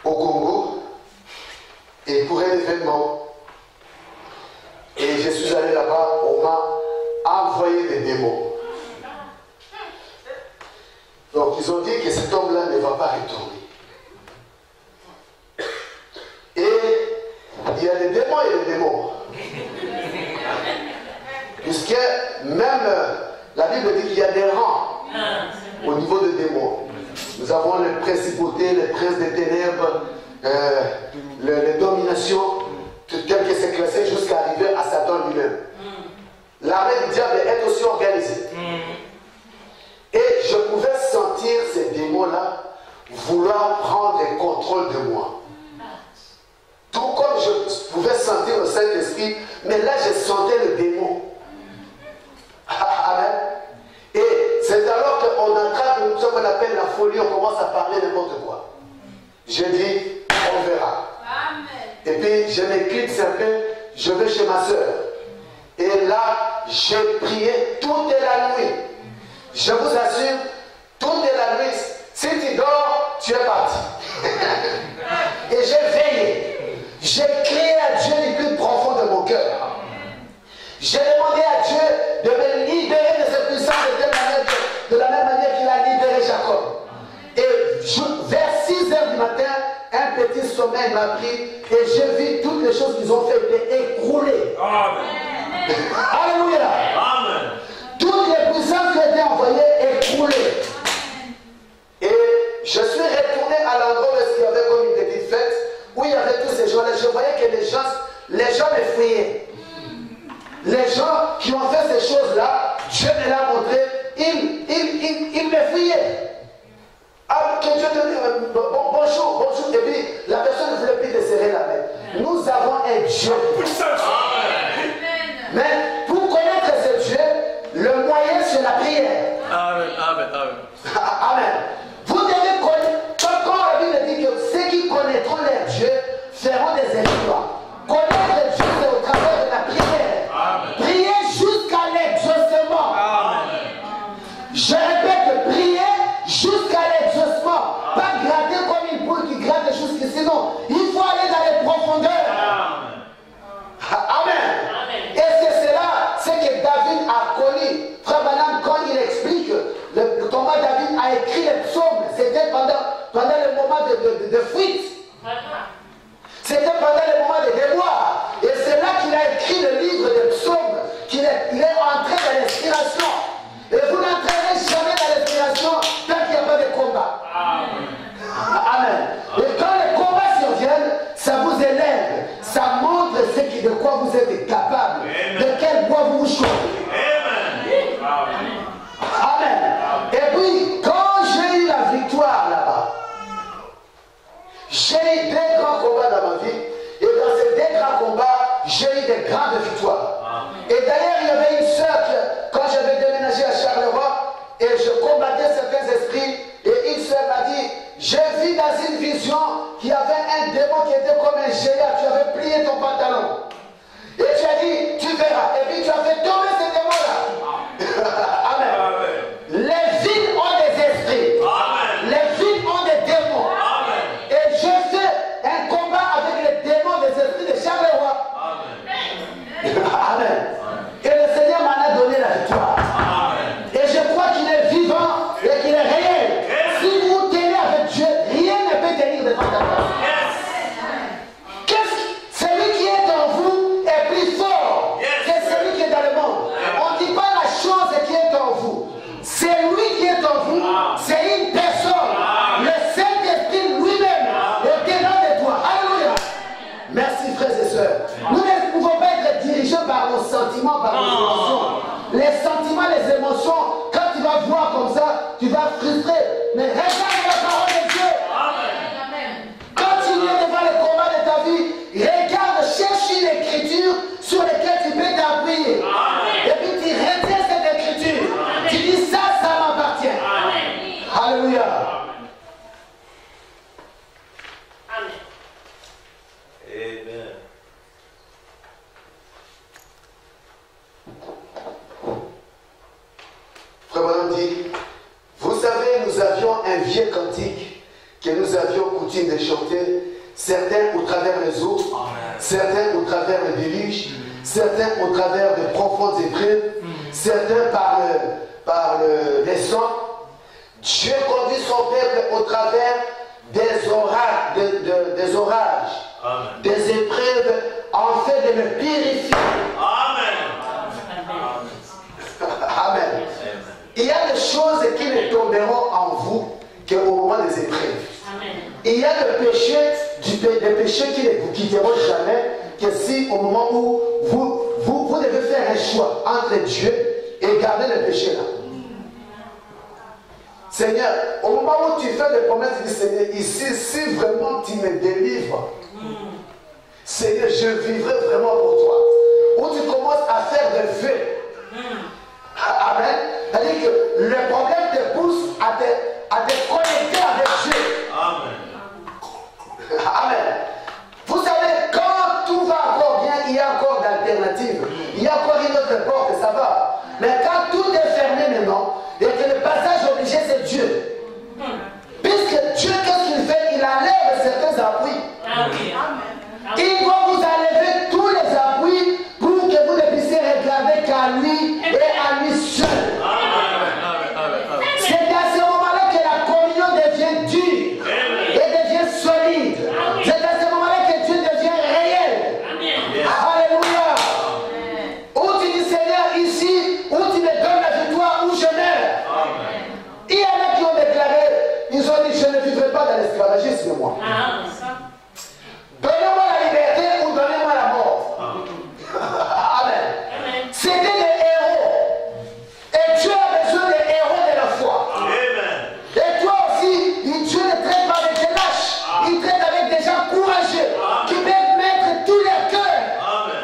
au Congo et pour un événement. Et je suis allé là-bas, on m'a envoyé des démons. Donc ils ont dit que cet homme-là ne va pas retourner. Et il y a des démons et des démons. Puisque même la Bible dit qu'il y a des rangs au niveau des démons. Nous avons les principautés, les princes des ténèbres, les dominations, tel que c'est classé jusqu'à arriver à Satan lui-même. L'armée du diable est aussi organisée. Et je pouvais sentir ces démons-là vouloir prendre le contrôle de moi. Tout comme je pouvais sentir le Saint-Esprit, mais là je sentais le démon. Amen. Et c'est alors qu'on attrape ce qu'on appelle la folie, on commence à parler n'importe quoi. Je dis, on verra. Amen. Et puis je m'éclipse un peu, je vais chez ma soeur. Et là, j'ai prié toute la nuit. Je vous assure, toute la nuit, si tu dors, tu es parti. Et j'ai veillé. J'ai crié à Dieu du plus profond de mon cœur. J'ai demandé à Dieu de me libérer de cette puissance de la même manière qu'il a libéré Jacob. Et vers 6 heures du matin, un petit sommeil m'a pris et j'ai vu toutes les choses qu'ils ont fait écrouler. Amen. Alléluia. Amen. Toutes les puissances qui ont été envoyées écroulées. Et je suis retourné à l'endroit où il y avait comme une petite fête, où il y avait tous ces gens-là. Je voyais que les gens me fuyaient. Les gens qui ont fait ces choses-là, Dieu me l'a montré, ils me fuyaient. Ah, que Dieu te dise bonjour, bonjour. Et puis la personne ne voulait plus te serrer la main. Nous avons un Dieu. Mais pour connaître ce Dieu, le moyen c'est la prière. Amen, amen, amen. Amen. Vous devez connaître, quand la Bible dit que ceux qui connaîtront leur Dieu feront des exploits. Connaître Dieu c'est au travers de la prière. Amen. Prier jusqu'à l'exaucement. Je répète, prier jusqu'à l'exaucement. Pas gratter comme une poule qui gratte jusqu'ici. Non, il faut aller dans les profondeurs. Amen. Et c'est cela, c'est que David a connu. Frère Branham, quand il explique comment David a écrit les psaumes, c'était pendant le moment de fuite. C'était pendant le moment de déboire. Et c'est là qu'il a écrit le livre des psaumes, qu'il est entré dans l'inspiration. Et vous n'entrerez jamais dans l'inspiration tant qu'il n'y a pas de combat. Amen. Et quand les combats surviennent, ça vous élève. Ça montre de quoi vous êtes capable. De quel bois vous vous chauffez. Amen. Et puis, quand j'ai eu la victoire là-bas, j'ai eu 2 grands combats dans ma vie. Et dans ces 2 grands combats, j'ai eu des grandes victoires. Et d'ailleurs, il y avait une sœur quand j'avais déménagé à Charleroi, et je combattais certains esprits, et une sœur m'a dit, j'ai vu dans une vision qu'il y avait un démon qui était comme un géant, tu avais plié ton pantalon. Et tu as dit, tu verras. Et puis tu as fait tomber ce démon-là. Amen. Les villes ont des esprits. Amen. Les villes ont des démons. Amen. Et j'ai fait un combat avec les démons des esprits de Charleroi. Amen. Amen. Et le Seigneur m'en a donné la victoire. Amen. Et je crois qu'il est vivant et qu'il est réel. Si vous tenez avec Dieu, rien ne peut tenir devant ta place. Celui qui est en vous est plus fort que celui qui est dans le monde. On ne dit pas la chose qui est en vous. C'est lui qui est en vous. C'est une personne. Le Saint-Esprit lui-même est dedans de toi. Alléluia. Merci frères et sœurs. Nous ne pouvons pas être dirigés par nos sentiments, par nos émotions. Les sentiments, les émotions, quand tu vas voir comme ça, tu vas frustrer. Mais regarde la parole de Dieu. Quand tu viens devant le combat de ta vie, regarde, cherche une écriture sur laquelle tu peux t'appuyer. Et puis tu retiens cette écriture. Tu dis ça, ça m'appartient. Alléluia. Amen. vieux cantiques que nous avions coutume de chanter, certains au travers les eaux, certains au travers les déluges, certains au travers de profondes épreuves, certains par les sang. Dieu conduit son peuple au travers des orages, des épreuves, en fait de le purifier. Amen. Il y a des choses qui ne tomberont en vous qu'au moment des épreuves. Il y a des péchés qui ne vous quitteront jamais, que si au moment où vous devez faire un choix entre Dieu et garder le péché là. Seigneur, au moment où tu fais des promesses, tu dis Seigneur, ici, si vraiment tu me délivres, Seigneur, je vivrai vraiment pour toi. Où tu commences à faire des vœux. Amen. C'est-à-dire que le problème te pousse à te connecter avec Dieu. Amen. Amen. Vous savez, quand tout va encore bien, il y a encore d'alternatives. Il y a encore une autre porte, ça va. Mais quand tout est fermé maintenant, et que le passage obligé, c'est Dieu. Puisque Dieu, qu'est-ce qu'il fait? Il enlève certains appuis. Il doit vous enlever tous les appuis pour que vous ne puissiez regarder qu'à lui et à lui seul. C'est à ce moment-là que la communion devient dure et devient solide. C'est à ce moment-là que Dieu devient réel. Alléluia. Où tu dis Seigneur, ici, où tu me donnes la victoire, où je meurs. Il y en a qui ont déclaré, ils ont dit, je ne vivrai pas dans l'esclavagisme, moi. Donnez-moi la liberté ou donnez-moi la mort. Amen. C'était des héros. Et Dieu a besoin des héros de la foi. Et toi aussi, Dieu ne traite pas avec des lâches. Il traite avec des gens courageux qui peuvent mettre tout leur cœur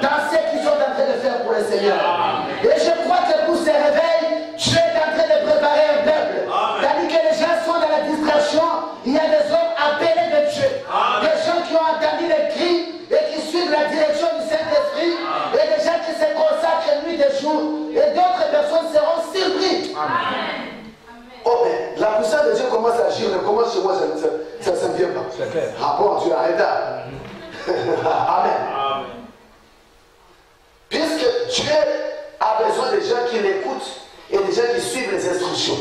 dans ce qu'ils sont en train de faire pour le Seigneur. Et je crois que pour ces réveils, Dieu est en train de préparer un peuple. C'est-à-dire que les gens sont dans la distraction. Il y a des hommes appelés de Dieu. Des gens qui ont entendu les cris et qui suivent la direction du Saint-Esprit. Et des gens qui se consacrent nuit et jour. Et d'autres personnes seront surpris. Oh, mais la puissance de Dieu commence à agir. Mais comment chez moi, ça ne vient pas? Ah bon, tu arrêtes là. Amen. Puisque Dieu a besoin des gens qui l'écoutent et des gens qui suivent les instructions.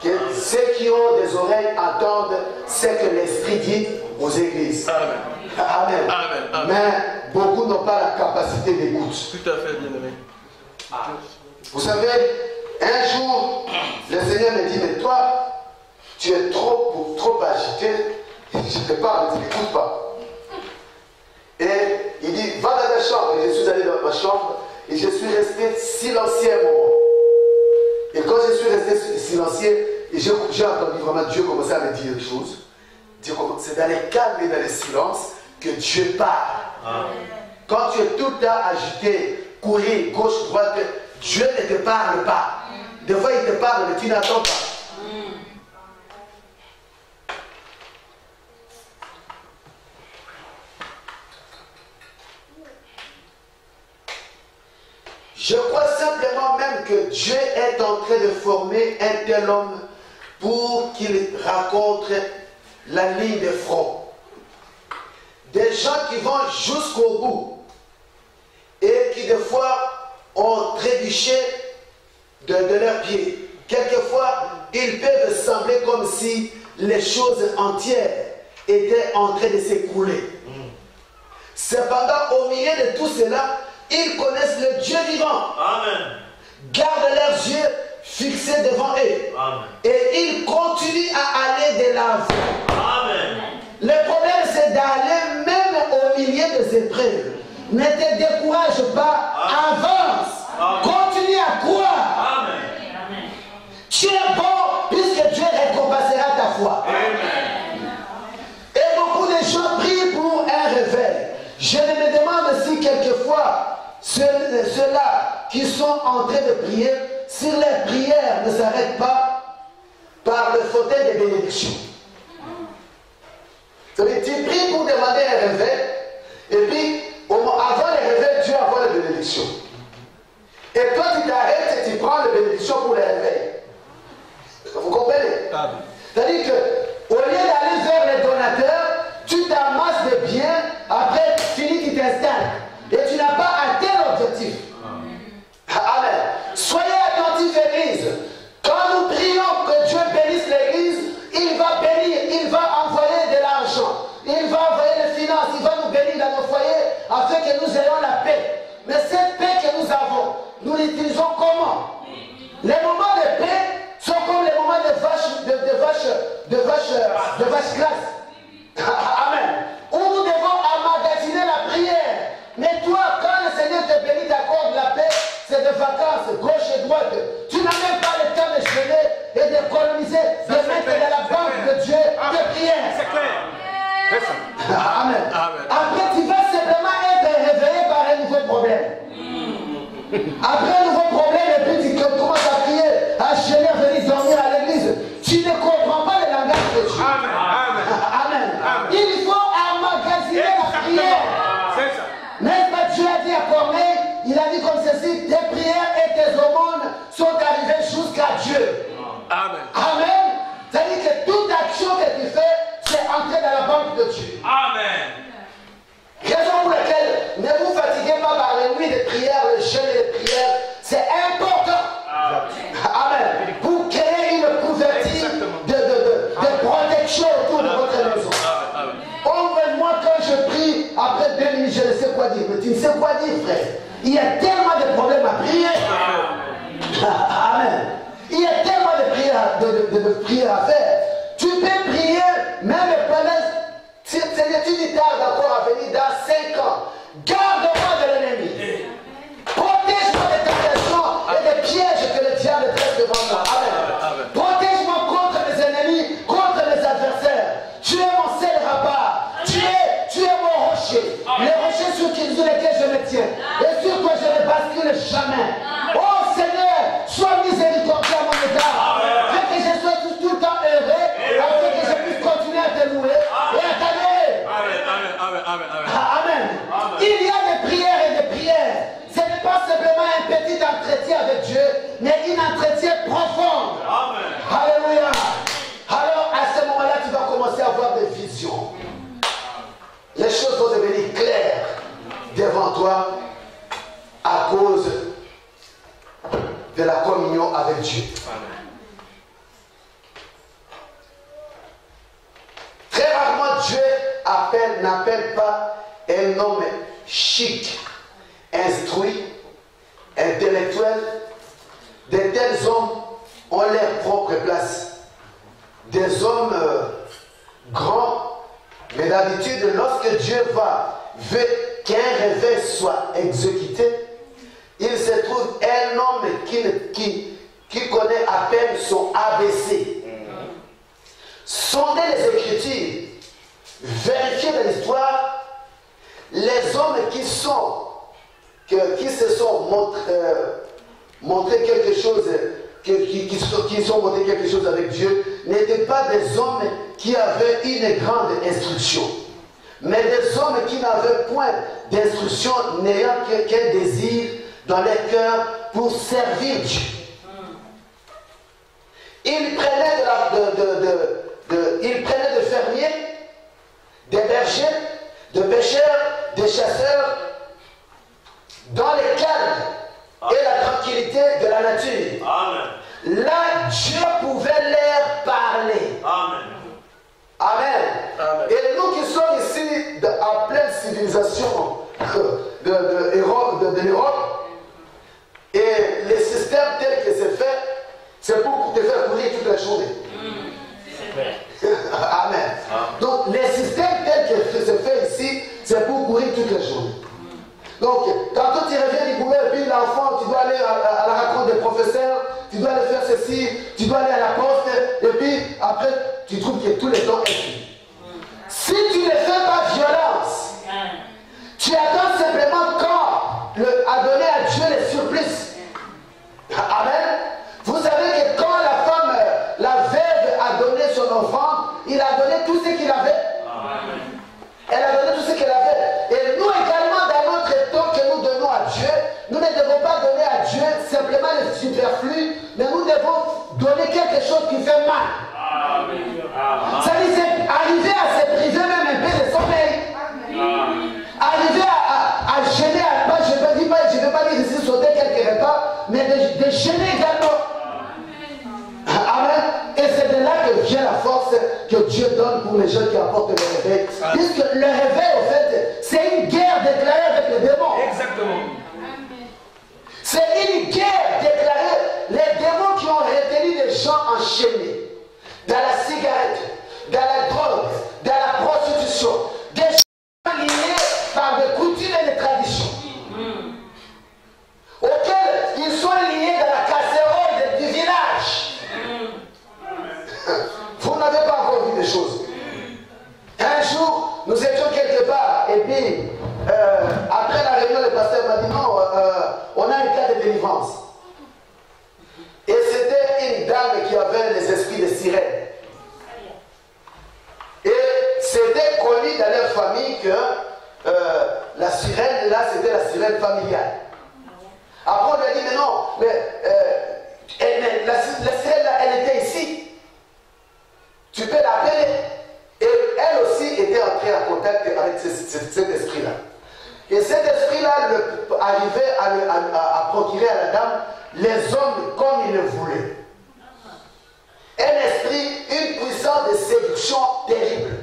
Que ceux qui ont des oreilles entendent ce que l'Esprit dit aux églises. Amen. Mais beaucoup n'ont pas la capacité d'écoute. Tout à fait, bien-aimé. Vous savez, un jour, le Seigneur me dit, mais toi, tu es trop agité. Je te parle, tu n'écoutes pas. Et il dit, va dans ta chambre. Et je suis allé dans ma chambre et je suis resté silencieux un moment. Et quand je suis resté silencieux, et j'ai entendu vraiment Dieu commencer à me dire des choses. C'est dans les calmes et dans les silences que Dieu parle. Quand tu es tout le temps agité, courir, gauche, droite, Dieu ne te parle pas. Des fois, il te parle, mais tu n'attends pas. Je crois simplement même que Dieu est en train de former un tel homme pour qu'il rencontre la ligne de front. Des gens qui vont jusqu'au bout et qui des fois ont trébuché de leurs pieds. Quelquefois, ils peuvent sembler comme si les choses entières étaient en train de s'écrouler. Cependant, au milieu de tout cela, ils connaissent le Dieu vivant. Amen. Gardent leurs yeux fixés devant eux. Amen. Et ils continuent à aller de l'avant. Amen. Le problème, c'est d'aller même au milieu des épreuves. Ne te décourage pas. Amen. Avance. Amen. Continue à croire. Amen. Tu es bon puisque Dieu récompensera ta foi. Amen. Et beaucoup de gens prient pour un réveil. Je me demande si quelquefois ceux-là qui sont en train de prier, si les prières ne s'arrêtent pas par le fauteuil de bénédiction. C'est-à-dire, tu pries pour demander un réveil, et puis avant le réveil, Dieu envoie la bénédiction. Et toi, tu t'arrêtes et tu prends la bénédiction pour le réveil. Vous comprenez? C'est-à-dire qu'au lieu d'aller vers les donateurs, tu t'amasses de biens, après fini, tu t'installes. Et tu n'as pas atteint l'objectif. Amen. Soyez attentifs, Église. Quand nous prions que Dieu bénisse l'Église, il va bénir, il va envoyer de l'argent, il va envoyer les finances, il va nous bénir dans nos foyers afin que nous ayons la paix. Mais cette paix que nous avons, nous l'utilisons comment? Les moments de paix sont comme les moments de vaches grasses. Amen. Où nous devons emmagasiner la prière. Mais toi, quand le Seigneur te bénit, t'accorde la paix, c'est des vacances, gauche et droite. Tu n'as même pas le temps de jeûner et d'économiser, de mettre dans la banque de Dieu tes prières. C'est clair. Amen. Après, tu vas simplement être réveillé par un nouveau problème. Après un nouveau problème, et puis tu commences à prier, à jeûner, à venir dormir à l'église. Tu ne comprends pas le langage de Dieu. Amen. Il faut emmagasiner la prière. N'est-ce pas, Dieu a dit à Corneille, il a dit comme ceci, tes prières et tes aumônes sont arrivées jusqu'à Dieu. Amen. Amen. C'est-à-dire que toute action que tu fais, c'est entrer dans la banque de Dieu. Amen. Raison pour laquelle ne vous fatiguez pas par les nuits de prière, le jeûne et les prières. C'est important. Amen. Pour créer une couverture de protection autour de votre maison. Oh, mais moi, quand je prie, après 2 minutes, je ne sais quoi dire. Mais tu ne sais quoi dire, frère. Il y a tellement de problèmes à prier. Amen. Il y a tellement de prières à faire. Tu peux prier même pendant... C'est-à-dire, tu dis tard d'accord à venir dans 5 ans. Garde-moi de l'ennemi. Protège-moi des tentations et des pièges que le diable dresse devant moi. Amen. Protège-moi contre mes ennemis, contre mes adversaires. Tu es mon seul rabat. Tu es mon rocher. Les rochers sur lesquels je me tiens. Et sur toi je ne bascule jamais. Oh Seigneur, sois miséricordieux à mon égard. Fais que je sois tout le temps heureux, afin que je puisse continuer à te louer et à t'adorer. Amen. Il y a des prières et des prières. Ce n'est pas simplement un petit entretien avec Dieu, mais un entretien profond. Alléluia. Alors à ce moment-là, tu vas commencer à avoir des visions. Les choses vont devenir claires devant toi à cause de la communion avec Dieu. Très rarement Dieu n'appelle pas un homme chic, instruit, intellectuel. De tels hommes ont leur propre place. Des hommes grands, mais d'habitude, lorsque Dieu veut qu'un réveil soit exécuté, il se trouve un homme qui connaît à peine son ABC. Sondez les Écritures, vérifiez dans l'histoire, les hommes qui se sont montrés quelque chose, qui sont montrés quelque chose avec Dieu, n'étaient pas des hommes qui avaient une grande instruction, mais des hommes qui n'avaient point d'instruction, n'ayant qu'un désir dans leur cœur pour servir Dieu. Ils prenaient de fermiers, des bergers, de pêcheurs, des chasseurs, dans les calmes et la tranquillité de la nature. Amen. Là, Dieu pouvait leur parler. Amen. Amen. Amen. Et nous qui sommes ici en pleine civilisation de l'Europe, et les systèmes tels que c'est fait, c'est pour te faire courir toute la journée. Amen. Donc les systèmes tels que c'est fait ici, c'est pour courir toute la journée. Donc quand tu reviens du boulot et puis l'enfant, tu dois aller à la rencontre des professeurs, tu dois aller faire ceci, tu dois aller à la poste, et puis après tu trouves que tout le temps est fini. Si tu ne fais pas violence, tu attends simplement quand à donner à Dieu les surprises. Amen. Vous savez que quand la femme, la veuve a donné son enfant, il a donné tout ce qu'il avait. Amen. Elle a donné tout ce qu'elle avait. Et nous également, dans notre temps que nous donnons à Dieu, nous ne devons pas donner à Dieu simplement le superflu, mais nous devons donner quelque chose qui fait mal. Amen. de gêner également. Amen. Et c'est de là que vient la force que Dieu donne pour les gens qui apportent le réveil. Puisque le réveil, en fait, c'est une guerre déclarée avec les démons. Exactement. C'est une guerre déclarée. Les démons qui ont retenu des gens enchaînés dans la cigarette, dans la drogue, dans la prostitution, des gens liés par des coutumes et des traditions, auxquels ils sont liés dans la casserole du village. Vous n'avez pas encore vu des choses. Un jour, nous étions quelque part, et puis, après la réunion, le pasteur m'a dit non, on a un cas de délivrance. Et c'était une dame qui avait les esprits de sirène. Et c'était connu dans leur famille que la sirène, là, c'était la sirène familiale. Après, on lui a dit, mais non, mais, la sirène, là, elle était ici. Tu peux l'appeler. Et elle aussi était entrée en contact avec cet esprit-là. Et cet esprit-là arrivait à procurer à la dame les hommes comme il le voulait. Un esprit, une puissance de séduction terrible.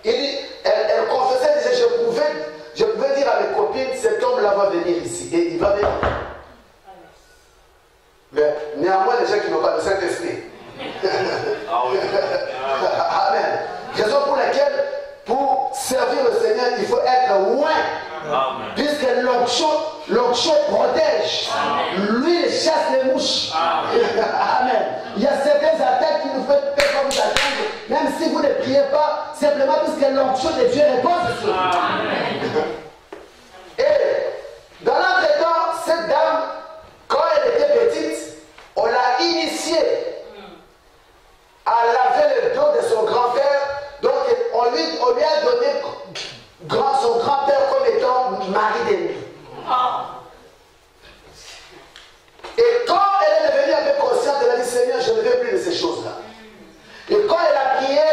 Elle confessait, elle disait, je pouvais dire à mes copines, cet homme-là va venir ici. Et il va venir. Mais néanmoins, les gens qui n'ont pas le Saint-Esprit. Amen. Raison pour laquelle, pour servir le Seigneur, il faut être loin. Puisque l'onction protège. Lui, il chasse les mouches. Amen. Il y a certaines attaques qui nous peuvent pas vous atteindre, même si vous ne priez pas, simplement puisque l'onction de Dieu repose sur vous. Et dans l'entretemps, cette dame, quand elle était petite, on l'a initiée à laver le dos de son grand-père. Donc on lui a donné son grand-père comme étant mari d'ennemi. Et quand elle est devenue un peu consciente, elle a dit, Seigneur, je ne veux plus de ces choses-là. Et quand elle a prié,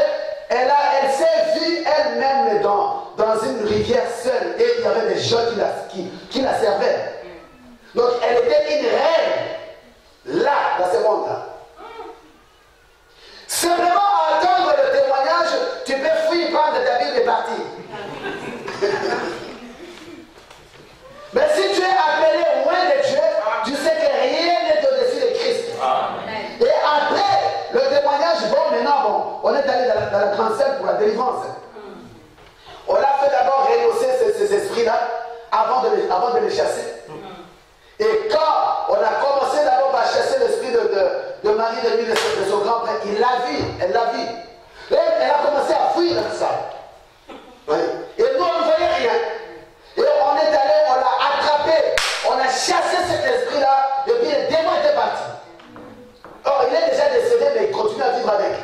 elle s'est vue elle-même dans une rivière seule. Et il y avait des gens qui la servaient. Donc elle était une reine, là, dans ce monde-là. Simplement à attendre le témoignage, tu peux fuir, prendre ta Bible et partir. Mais si tu es appelé loin de Dieu, tu sais que rien n'est au-dessus de Christ. Et après le témoignage, bon, maintenant, on est allé dans la grande scène pour la délivrance. On a fait d'abord rehausser ces esprits-là avant de les chasser. Et quand on a commencé d'abord par chasser l'esprit de Marie de lui, de son grand-père, il l'a vu, elle l'a vu. Et elle a commencé à fuir dans ça. Oui. Et nous, on ne voyait rien. Et on est allé, on l'a attrapé, on a chassé cet esprit-là, et puis le démon était parti. Or, il est déjà décédé, mais il continue à vivre avec.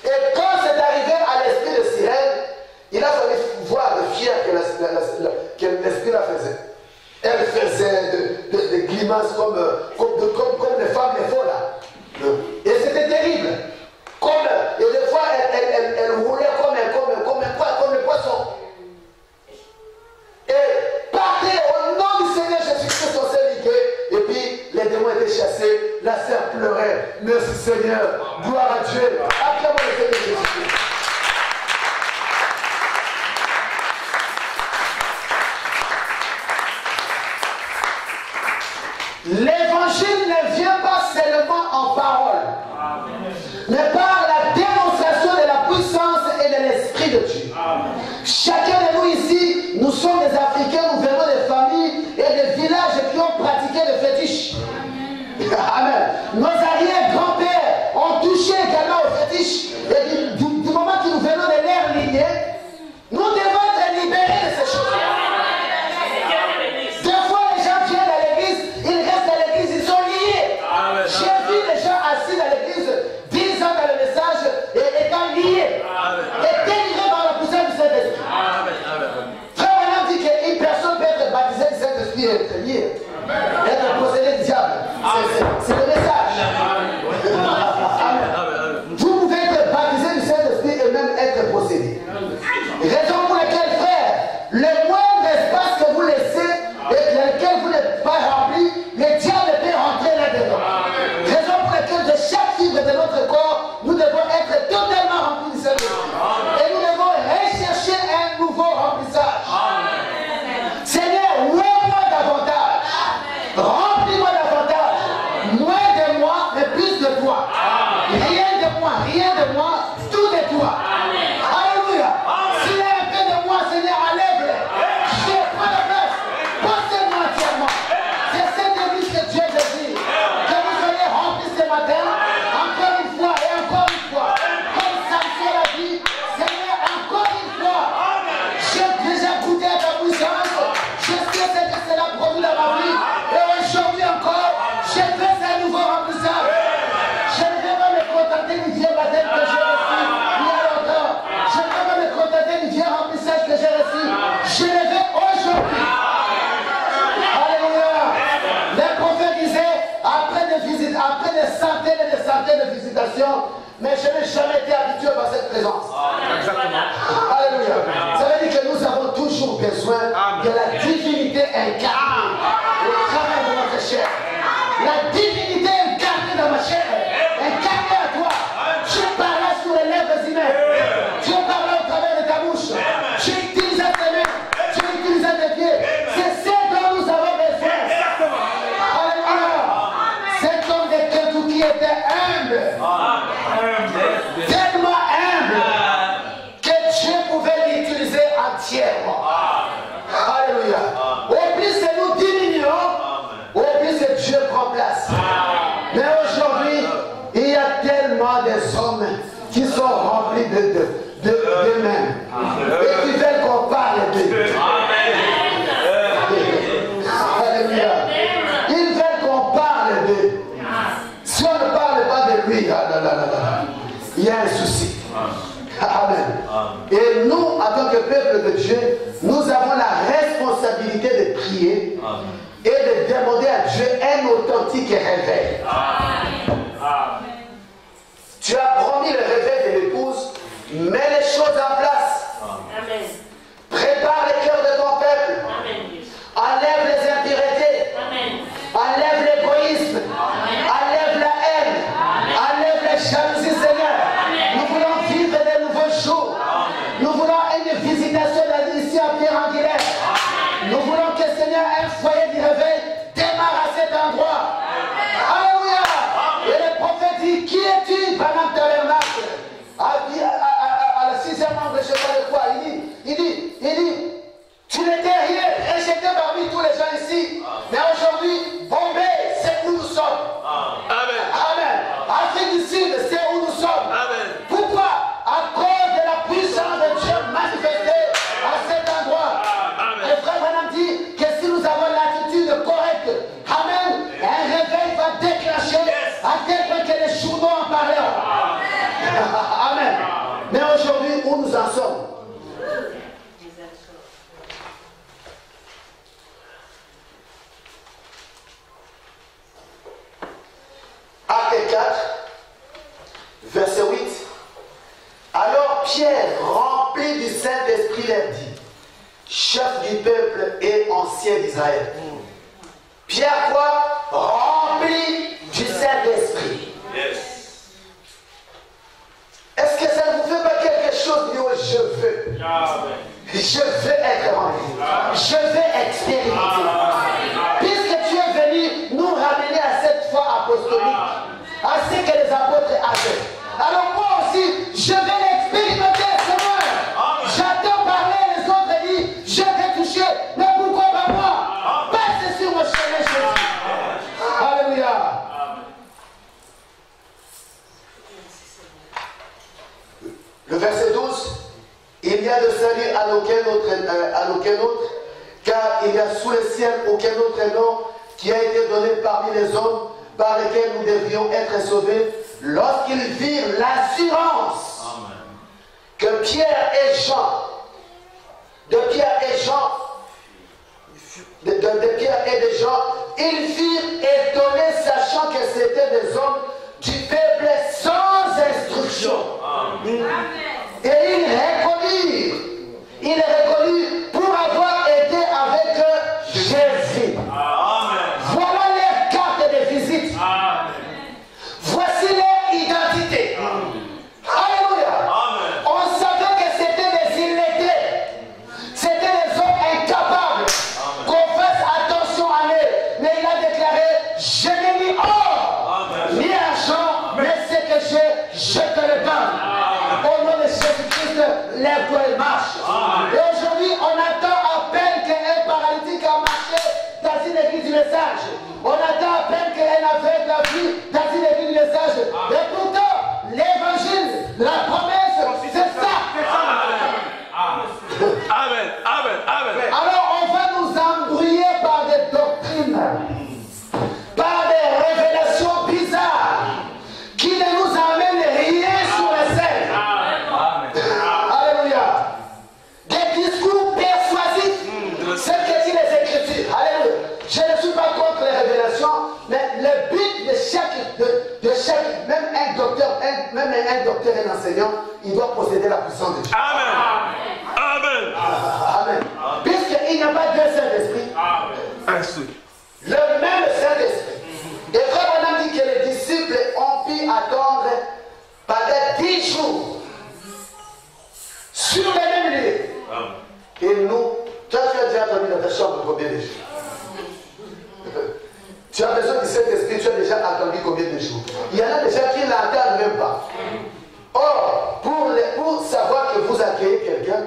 Et quand c'est arrivé à l'esprit de sirène, il a fallu voir le fier que l'esprit-là faisait. Elle faisait des grimaces comme les femmes les font là. Et c'était terrible. Et des fois, elle roulait comme le poisson. Et partez au nom du Seigneur Jésus-Christ, on s'est ligué. Et puis, les démons étaient chassés. La sœur pleurait. Merci Seigneur. Gloire à Dieu. Acclamons le Seigneur Jésus-Christ. L'évangile ne vient pas seulement en parole, mais par la démonstration de la puissance et de l'Esprit de Dieu. Chacun de nous ici, nous sommes des Africains, nous venons des familles et des villages qui ont pratiqué le fétiche. Amen. Nos arrière-grands-pères ont touché également au fétiche. Et du moment que nous venons de l'air lignée, nous devons être libérés de ces choses. Des fois, les gens viennent à l'église, ils restent à l'église, ils sont liés. J'ai vu les gens assis dans l'église, 10 ans dans le message, et étant liés, et délivrés par la puissance du Saint-Esprit. Frère Branham dit qu'une personne peut être baptisée du Saint-Esprit et être liée, être possédée du diable. C'est le message. Vous pouvez être baptisé du Saint-Esprit et même être possédé. Raison pour laquelle, frère, le moindre espace que vous laissez et dans lequel vous n'êtes pas rempli Remplis-moi davantage. Moins de moi, mais plus de toi. Rien de moi, tout de toi. Alléluia. S'il y a un peu de moi, Seigneur, enlève-le. Je prends la place. Portez-moi entièrement. C'est cette église que Dieu désire. Que vous soyez remplis ce matin, encore une fois et encore une fois. Comme Samson l'a dit, Seigneur, encore une fois. J'ai déjà goûté à ta puissance. Je sais ce que cela produit dans ma vie. Et aujourd'hui encore, je veux un nouveau remplissage. Je ne vais pas me contenter du vieux baptême que j'ai reçu il y a longtemps. Je ne vais pas me contenter du vieux remplissage que j'ai reçu. Je le veux aujourd'hui. Alléluia. Les prophètes disaient, après des centaines et des centaines de visitations, mais je n'ai jamais été habitué par cette présence. Alléluia. Ça veut dire que nous avons toujours besoin de la divinité incarnée au travers de notre chair. La divinité incarnée dans ma chair, incarnée à toi. Tu parles sur les lèvres humaines. Tu parles au travers de ta bouche. Tu utilises tes mains. Tu utilises tes pieds. C'est ce dont nous avons besoin. Alléluia. Cet homme de Kentucky était humble. Tellement humble que Dieu pouvait l'utiliser entièrement. Alléluia. Au plus que nous diminuons, au plus que Dieu prend place. Mais aujourd'hui, il y a tellement d'hommes qui sont remplis d'eux-mêmes et qui veulent qu'on parle d'eux. Alléluia. Ils veulent qu'on parle d'eux. Si on ne parle pas de lui, il y a un souci. Amen. Et nous, en tant que peuple de Dieu, nous avons la responsabilité de prier et de demander à Dieu un authentique réveil. Tu as promis le réveil de l'épouse, mets les choses en place. Prépare le cœur de ton peuple. Enlève les impuretés. Enlève l'égoïsme. Enlève la haine. Enlève les jalousies, Seigneur. Nous voulons vivre de nouveaux jours. Nous voulons une visitation ici à Pierre-Anguillet. Nous voulons que, Seigneur, un foyer du réveil démarre à cet endroit. Alléluia. Et le prophète dit, qui es-tu pendant le tabernacle? À la 6e angle, je ne sais pas de quoi. Il dit, tu n'étais rien, rejeté parmi tous les gens ici. Mais aujourd'hui, Bombay, c'est où nous sommes. Amen. Amen. Afrique du Sud, c'est où nous sommes. Amen. Pourquoi? À cause de la puissance de Dieu manifestée à cet endroit. Amen. Et frère Branham dit que si nous avons l'attitude correcte, amen, un réveil va déclencher à tel point que les journaux en parleront. Amen. Mais aujourd'hui, où nous en sommes? Acte 4, verset 8. Alors Pierre, rempli du Saint-Esprit, leur dit, chef du peuple et ancien d'Israël. Pierre quoi? Rempli du Saint-Esprit. Yes. Est-ce que ça ne vous fait pas quelque chose? Je veux. Je veux être rempli. Je veux expérimenter. Puisque tu es venu nous ramener à cette foi apostolique, à ce que les apôtres avaient. Alors moi aussi, je vais l'expérimenter, Seigneur. J'attends parler, les autres disent, je vais toucher, mais pourquoi pas moi? Passe sur mon chemin, Jésus. Alléluia. Le verset 12, il n'y a de salut à aucun autre, car il n'y a sous le ciel aucun autre nom qui a été donné parmi les hommes par lesquels nous devions être sauvés. Lorsqu'ils virent l'assurance que Pierre et Jean, de Pierre et de Jean, ils furent étonnés, sachant que c'était des hommes du peuple sans instruction. Et ils reconnurent pour avoir été avec Jésus. Voilà leur carte de visite. Voici leur identité. Alléluia. On savait que c'était des illettrés. C'était des hommes incapables. Qu'on fasse attention à eux. Mais il a lève-toi et marche. Et aujourd'hui, on attend à peine qu'un paralytique a marché dans une église du message. On attend à peine qu'un aveugle a vu dans une église du message. Et pourtant, l'évangile, la promesse, c'est ça. Amen, amen, amen. Alors on va nous embrouiller par des doctrines, par des révélations bizarres qui ne nous amènent rien sur les scènes. Alléluia. Des discours persuasifs, c'est ce que dit les Écritures. Alléluia. Je ne suis pas contre les révélations, mais le but de chaque même un docteur, même un docteur et un enseignant, il doit posséder la puissance de Dieu. Amen. Amen. Amen. Puisqu'il n'y a pas deux Saint-Esprit, Un seul. le même Saint-Esprit. Et comme on a dit que les disciples ont pu attendre pendant 10 jours sur les mêmes lieux. Et nous, toi tu as déjà attendu dans ta chambre combien de jours? Tu as besoin du Saint-Esprit, tu as déjà attendu combien de jours? Il y en a des gens qui ne l'attendent même pas. Or, pour savoir que vous accueillez quelqu'un,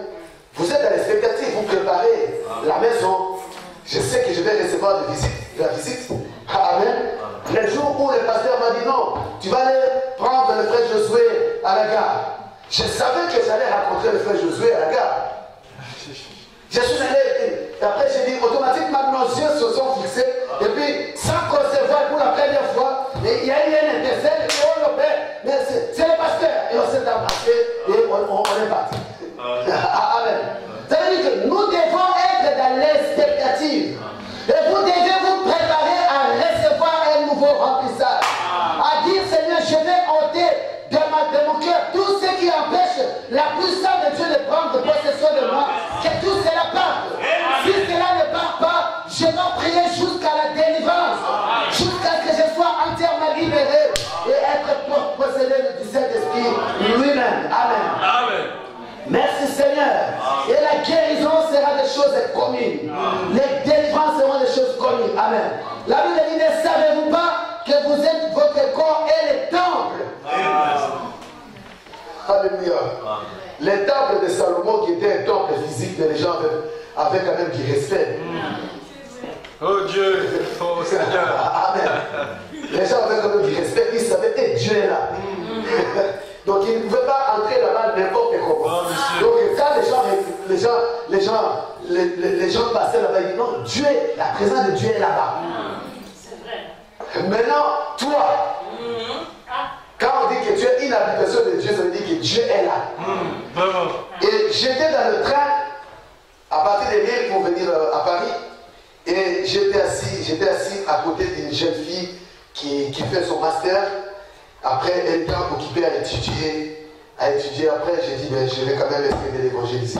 vous êtes à l'expectative, vous préparez la maison. Je sais que je vais recevoir de la visite. Amen. Le jour où le pasteur m'a dit non, tu vas aller prendre le frère Josué à la gare. Je savais que j'allais rencontrer le frère Josué à la gare. Je suis allé, et après j'ai dit automatiquement nos yeux se sont fixés, et puis sans concevoir pour la première fois, il y a eu un intercelle, et on le fait, mais c'est le pasteur, et on s'est embrassé, et on est parti. Amen. Ça veut dire que nous devons être dans l'expectative, et vous devez vous préparer à recevoir un nouveau remplissage, à dire Seigneur, je vais ôter de mon cœur tout ce qui empêche la puissance de Dieu de prendre possession de moi, que tout cela parte. Si cela ne part pas, je vais prier jusqu'à la délivrance, jusqu'à ce que je sois entièrement libéré et être possédé du Saint-Esprit lui-même. Amen. Amen. Merci Seigneur. Et la guérison sera des choses communes. Les délivrances seront des choses communes. Amen. La Bible dit, ne savez-vous pas que vous êtes, votre corps est le temple? Alléluia. Les temples de Salomon qui était un temple physique, mais les gens avaient quand même du respect. Oh Dieu, oh Seigneur. Amen. Les gens avaient quand même du respect, ils savaient que Dieu est là. Donc ils ne pouvaient pas entrer là-bas n'importe comment. Donc quand les gens passaient là-bas, ils disaient non, Dieu, la présence de Dieu est là-bas. C'est vrai. Maintenant, toi, quand on dit que tu es une habitation de Dieu, ça veut dire que Dieu est là. Vraiment. Et j'étais dans le train à partir de Lille pour venir à Paris. Et j'étais assis à côté d'une jeune fille qui fait son master. Après, elle était occupée à étudier. Après, j'ai dit, ben, je vais quand même essayer de l'évangéliser.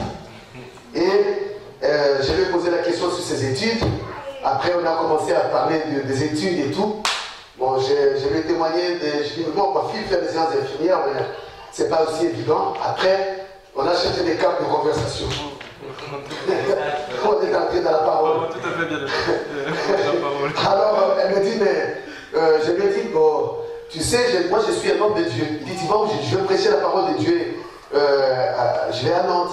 Et je lui ai posé la question sur ses études. Après, on a commencé à parler des études et tout. Bon, je lui ai témoigné, je dis, bon, ma fille fait des sciences infirmières, mais c'est pas aussi évident. Après, on a cherché des cadres de conversation. On est entré dans la parole. Oh, tout à fait bien. Alors, elle me dit, mais je lui ai dit, bon, tu sais, moi je suis un homme de Dieu. Il dit, tu vois, je veux prêcher la parole de Dieu. Je vais à Nantes.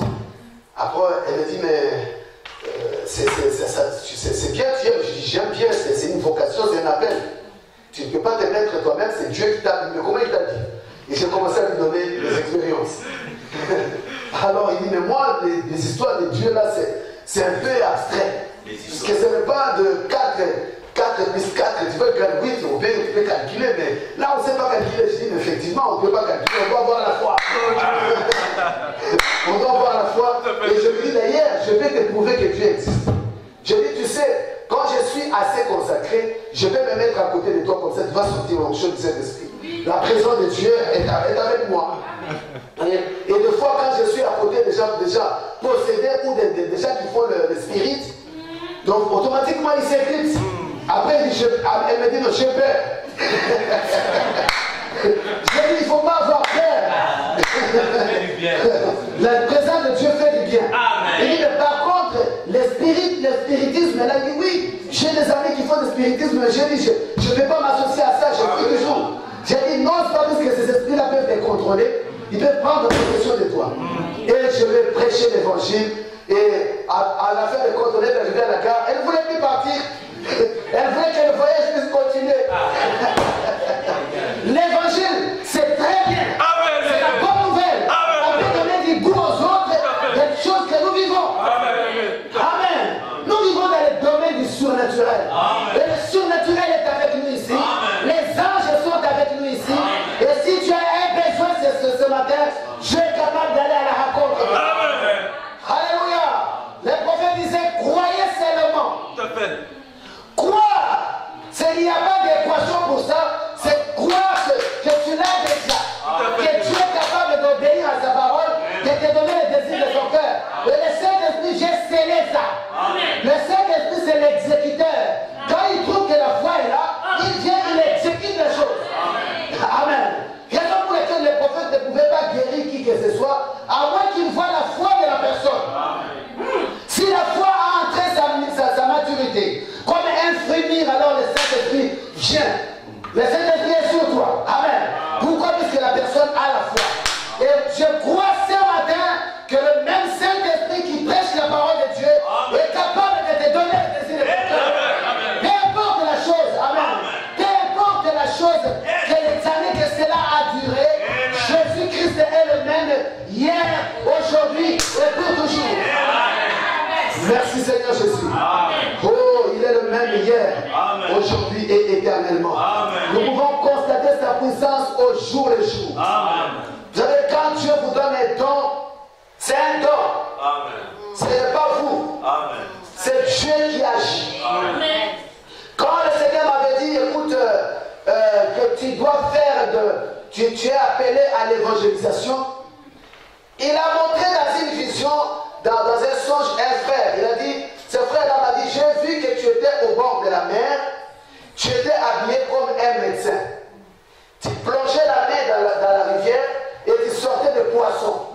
Après, elle me dit, mais c'est bien, tu aimes. Je dis, j'aime bien, c'est une vocation, c'est un appel. Tu ne peux pas te mettre toi-même, c'est Dieu qui t'a dit. Mais comment il t'a dit? Et j'ai commencé à lui donner des expériences. Alors il dit, mais moi, les histoires de Dieu là, c'est un peu abstrait. Parce que ce n'est pas de 4 plus 4, tu veux faire 8, on peut calculer, mais là on ne sait pas calculer. Je dis, mais effectivement, on ne peut pas calculer, on doit avoir la foi. On doit avoir la foi. Et je lui dis, d'ailleurs, je vais te prouver que Dieu existe. Je dis, tu sais, quand je suis assez consacré, je vais me mettre à côté de toi comme ça, tu vas sortir l'onction du Saint-Esprit. La présence de Dieu est avec moi. Et des fois, quand je suis à côté des gens déjà possédés ou des gens qui font le spirit, donc automatiquement ils s'éclipsent. Après, elle me dit, non, j'ai peur. Je dis, il ne faut pas avoir peur. La présence de Dieu fait du bien. Il dit, mais par contre, le spiritisme, elle a dit, oui, j'ai des amis qui font du spiritisme, mais j'ai dit, je ne vais pas m'associer à ça, je prie toujours. J'ai dit, non, c'est pas parce que ces esprits-là peuvent te contrôler, ils peuvent prendre possession de toi. Et je je vais prêcher l'évangile. Et à la fin de compte, on est arrivé à la gare. Elle ne voulait plus partir. Elle voulait que le voyage puisse continuer. L'évangile, c'est très bien. C'est la bonne nouvelle. On peut donner du goût aux autres des choses que nous vivons. Amen. Nous vivons dans le domaine du surnaturel. Et le surnaturel est avec nous ici. Les anges sont avec nous ici. Et si tu as un besoin ce matin, je suis capable d'aller à la rencontre. Alléluia. Les prophètes disaient, croyez seulement. Tout à fait. Croire, il n'y a pas d'équation pour ça, c'est croire que tu l'as déjà, que tu es capable d'obéir à sa parole, de te donner les désirs de ton cœur. Et le Saint-Esprit, j'ai scellé ça. Le Saint-Esprit, c'est l'exécuteur. Quand il trouve que la foi est là, il vient, il exécute les choses. Amen. Raison pour laquelle les prophètes ne pouvaient pas guérir qui que ce soit, à moins qu'ils voient la foi de la personne. Si la foi a entré sa maturité, comme un frémir, alors le Saint-Esprit vient. Le Saint-Esprit est sur toi. Amen. Pourquoi? Parce que la personne a la foi. Et je crois ce matin que le même Saint-Esprit qui prêche la parole de Dieu est capable de te donner le désir de ton cœur. Peu importe la chose. Amen. Peu importe la chose que les années que cela a duré, Jésus-Christ est le même hier, aujourd'hui et pour toujours. Merci Seigneur Jésus. Oh, il est le même hier, aujourd'hui et éternellement. Nous pouvons constater sa puissance au jour le jour. Vous savez, quand Dieu vous donne un don, c'est un don. Ce n'est pas vous. C'est Dieu qui agit. Quand le Seigneur m'avait dit, écoute, que tu dois faire tu es appelé à l'évangélisation, il a montré dans une vision, dans un songe, un frère. Il a dit, ce frère-là m'a dit, j'ai vu que tu étais au bord de la mer, tu étais habillé comme un médecin. Tu plongeais la main dans la rivière et tu sortais des poissons.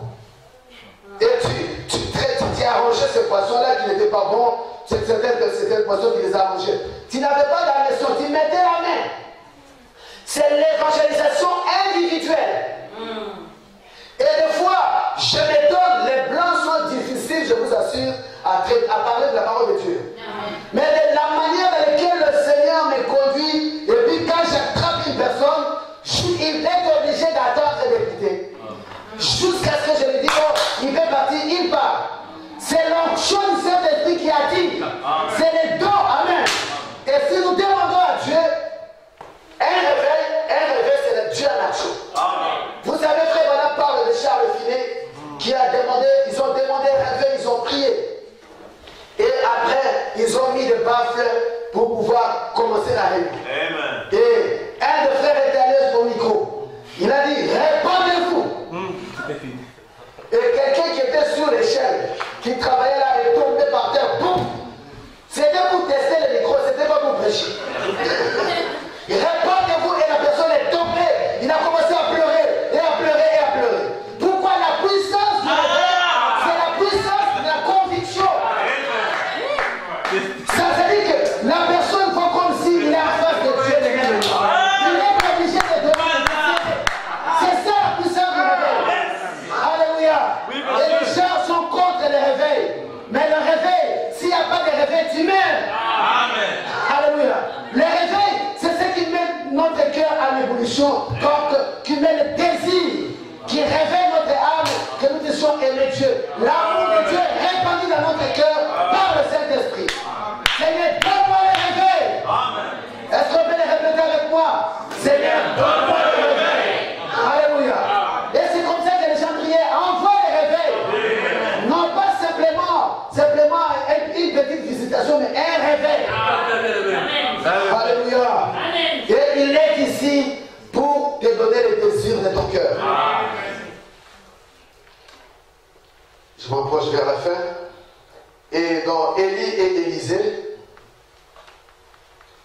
Et tu arrangeais ces poissons-là qui n'étaient pas bons, c'était le poisson qui les arrangeait. Tu n'avais pas la leçon, tu mettais la main. C'est l'évangélisation individuelle. Et des fois, je m'étonne, les blancs sont difficiles, je vous assure, à parler de la parole de Dieu. Mais de la manière dans laquelle le Seigneur me conduit, et puis quand j'attrape une personne, il est obligé d'attendre et d'écouter. Jusqu'à ce que je lui dise, oh, il fait partir, il part. C'est l'onction du Saint-Esprit qui attire. C'est les dons, amen. Et si nous demandons à Dieu, un réveil, c'est le Dieu naturel. Vous savez, frère, voilà parle de Charles Finet qui a demandé, ils ont demandé un réveil, ils ont prié. Et après, ils ont mis des baffles pour pouvoir commencer la réunion. Et un des frères était allé au micro. Il a dit, répondez-vous. Et quelqu'un qui était sur l'échelle, qui travaillait là, est tombé par terre. Boum. C'était pour tester le micro, c'était pas pour prêcher. Répondez-vous, et la personne est tombée. Il a commencé à pleurer, et à pleurer, et à pleurer. Pourquoi? La puissance du réveil, c'est la puissance de la conviction. Ça veut dire que la personne fait comme s'il est en face de Dieu lui-même. Il est obligé de demander. C'est ça la puissance du réveil. Alléluia. Et les gens sont contre le réveil. Mais le réveil, s'il n'y a pas de réveil, tu meurs. Alléluia. Le réveil, c'est ce qui met notre cœur à l'évolution, qui met le désir, qui réveille notre âme, que nous puissions aimer Dieu. L'amour de Dieu est répandu dans notre cœur par le Saint-Esprit. Seigneur, donne-moi le réveil. Est-ce qu'on peut le répéter avec moi? Seigneur, donne-moi le réveil. Alléluia. Et c'est comme ça que les gens criaient, envoie le réveil. Non pas simplement une petite visitation, mais un réveil. Alléluia. Et il est ici pour te donner les désirs de ton cœur. Je m'approche vers la fin. Et dans Élie et Élisée,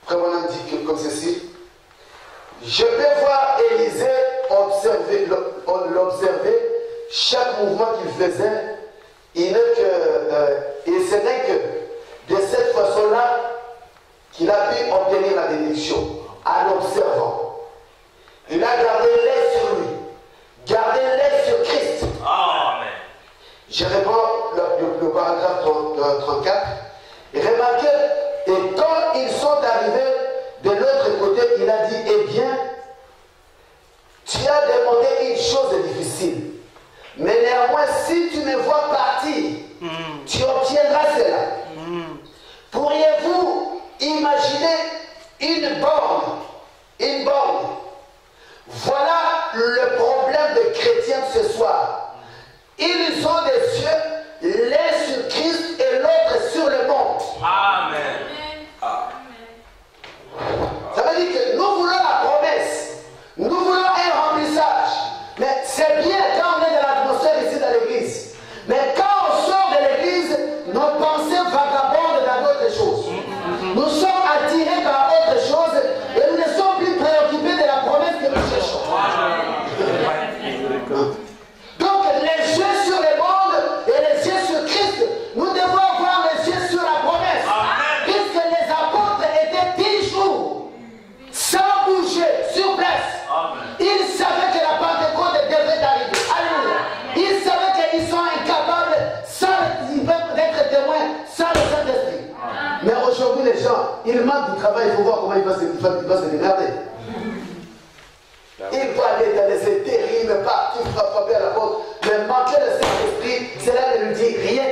Frère Branham dit comme ceci: je peux voir Élisée l'observer, chaque mouvement qu'il faisait, et ce n'est que de cette façon-là qu'il a pu obtenir la bénédiction, en observant. Il a gardé l'œil sur lui, gardé l'œil sur Christ. il a dit, eh bien, tu as demandé une chose difficile. Mais néanmoins, si tu me vois partir, tu obtiendras cela. Pourriez-vous imaginer une borne? Une borne. Voilà le problème des chrétiens de ce soir. Ils ont des yeux, l'un sur Christ et l'autre sur le monde. Amen. Ça veut dire que nous voulons la promesse. Nous voulons un remplissage. Mais c'est bien quand on est dans l'atmosphère ici dans l'église. Mais quand on sort de l'église, nos pensées vagabondent dans d'autres choses. Nous sommes attirés par autre chose et nous ne sommes plus préoccupés de la promesse que nous cherchons. Donc les yeux sur le monde et les yeux sur Christ, nous devons avoir les yeux sur la promesse. Puisque les apôtres étaient 10 jours sans bouger, sur place. Ils savaient que la Pentecôte devait arriver. Alléluia. Ils savaient qu'ils sont incapables, ils peuvent être témoins sans le Saint-Esprit. Mais aujourd'hui, les gens, ils manquent du travail. Il faut voir comment ils vont se démerder. Il faut aller dans les intérims, partout, frapper à la porte. Mais manquer le Saint-Esprit, cela ne lui dit rien.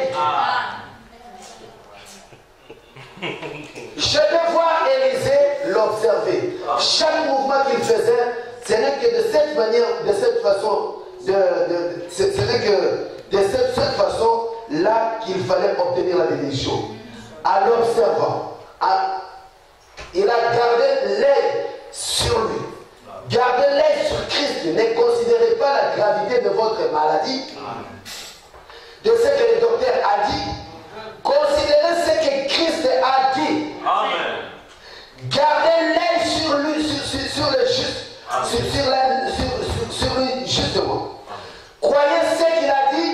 Je peux voir Élisée l'observer. Chaque mouvement qu'il faisait, ce n'est que de cette manière, de cette façon, ce n'est que de cette façon-là qu'il fallait obtenir la bénédiction. À l'observant, il a gardé l'œil sur lui. Gardez l'œil sur Christ. Ne considérez pas la gravité de votre maladie, de ce que le docteur a dit. Considérez ce que Christ a dit. Amen. Gardez l'œil sur lui, sur le juste, sur lui justement. Croyez ce qu'il a dit.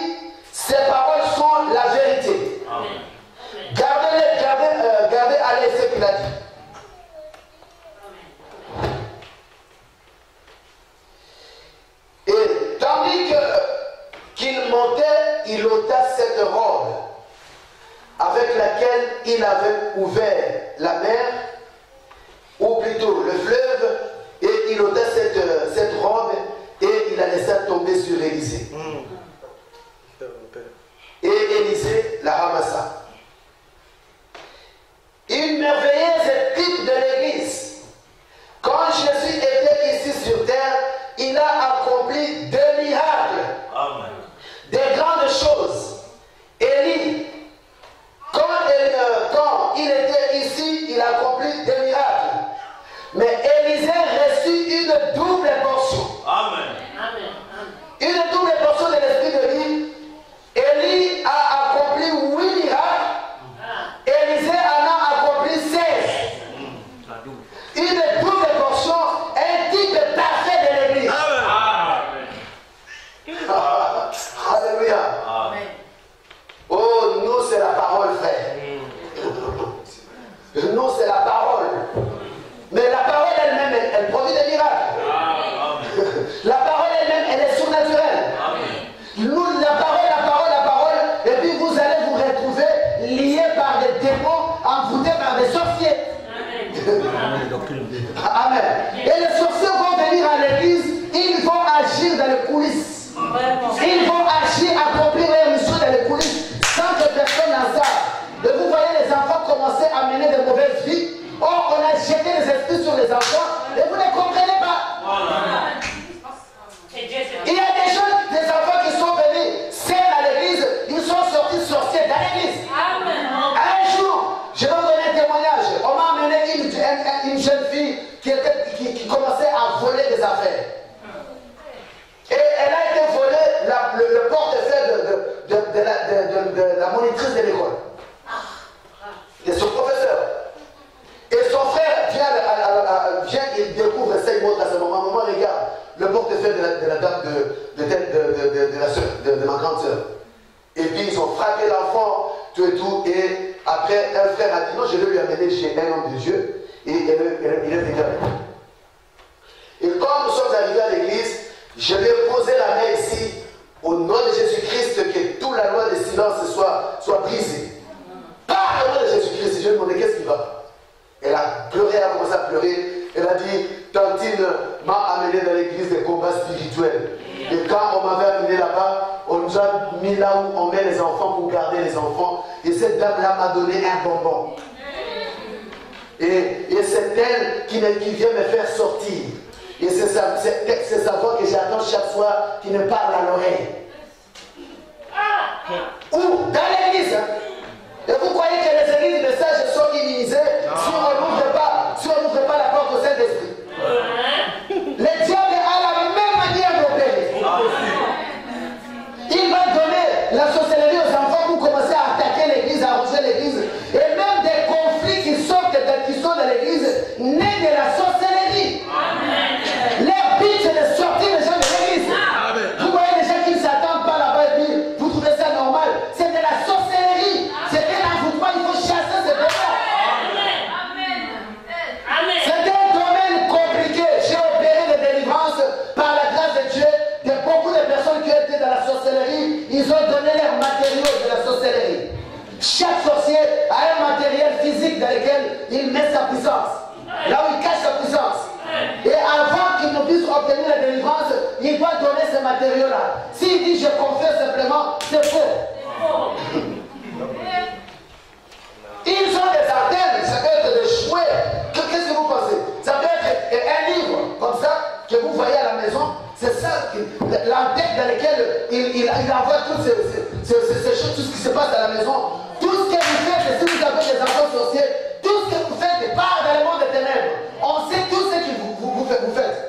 Ses paroles sont la vérité. Gardez à l'œil ce qu'il a dit. Et tandis qu'il montait, il ôta cette robe avec laquelle il avait ouvert la mer, ou plutôt le fleuve, et il ôta cette robe et il la laissa tomber sur Élisée. Et Élisée la ramassa. Une merveilleuse type de l'Église. Quand Jésus était ici sur terre, il a accompli des miracles. Amen. Des grandes choses. Élie, quand il était ici, il a accompli des miracles. Mais Élisée reçut une double portion. Amen. Une double portion de l'esprit de vie. Élie a accompli 8 miracles. Élisée en a accompli 16. Une double portion, un type parfait de l'église. Alléluia. Oh, nous c'est la parole, frère. Nous c'est la parole. Mais la parole elle-même, elle produit des miracles. La parole elle-même, elle est surnaturelle. Nous, la parole, et puis vous allez vous retrouver liés par des démons, envoûtés par des sorciers. Amen. Et les sorciers vont venir à l'église, ils vont agir dans les coulisses. Ils vont agir, accomplir leur mission dans les coulisses, sans que personne n'en sache. Et vous voyez les enfants commencer à mener de mauvaises vies. Or, on a jeté les esprits sur les enfants, et vous ne comprenez pas. Il y a des gens, des enfants qui sont venus seuls à l'église, ils sont sortis sorciers dans l'église. Un jour, je vais vous donner un témoignage. On m'a amené une jeune fille qui commençait à voler des affaires. Et elle a été volée le portefeuille de la monitrice de l'école, de son professeur. Et son frère vient, il découvre ça, il montre à sa maman. Maman, regarde le portefeuille de la dame de la soeur, de ma grande soeur. Et puis ils ont frappé l'enfant, tout et tout. Et après, un frère a dit non, je vais lui amener chez un homme de Dieu. Et il est venu avec moi. Et quand nous sommes arrivés à l'église, je vais poser la main ici, au nom de Jésus-Christ, que toute la loi de silence soit brisée. Par le nom de Jésus-Christ, je lui ai demandé qu'est-ce qui va. Elle a pleuré, elle a commencé à pleurer. elle a dit, Tantine m'a amené dans l'église des combats spirituels. Et quand on m'avait amené là-bas, on nous a mis là où on met les enfants pour garder les enfants. Et cette dame-là m'a donné un bonbon. Et c'est elle qui vient me faire sortir. Et c'est sa voix que j'attends chaque fois qui me parle à l'oreille. Ou dans l'église. Et vous croyez que les églises, les messages sont immunisés si on n'ouvre pas la porte au Saint-Esprit. Le diable a la même manière d'opérer. Il va donner la sorcellerie aux enfants pour commencer à attaquer l'église, à arranger l'église. Et même des conflits qui sont dans l'église, nés de la sorcellerie. Leur but, c'est de sortir les gens de l'église. Vous voyez les gens qui ne s'attendent pas là-bas et puis vous trouvez ça normal. C'est de la sorcellerie. C'est un envoûtement, il faut chasser ces démons. C'est un domaine compliqué. J'ai opéré des délivrances par la grâce de Dieu de beaucoup de personnes qui étaient dans la sorcellerie. Ils ont donné leurs matériaux de la sorcellerie. Chaque sorcier a un matériel physique dans lequel il met sa puissance. Là où il cache sa puissance. Et avant qu'il ne puisse obtenir la délivrance, il doit donner ce matériau-là. S'il dit je confesse simplement, c'est faux. Ils ont des antennes, ça peut être des chouettes. Qu'est-ce que vous pensez? Ça peut être un livre, comme ça, que vous voyez à la maison. C'est ça, l'antenne dans laquelle il envoie toutes ces choses, tout ce qui se passe à la maison. Tout ce que vous faites, si vous avez des enfants sorciers, tout ce que vous faites part dans le monde des ténèbres. On sait tout ce que vous faites.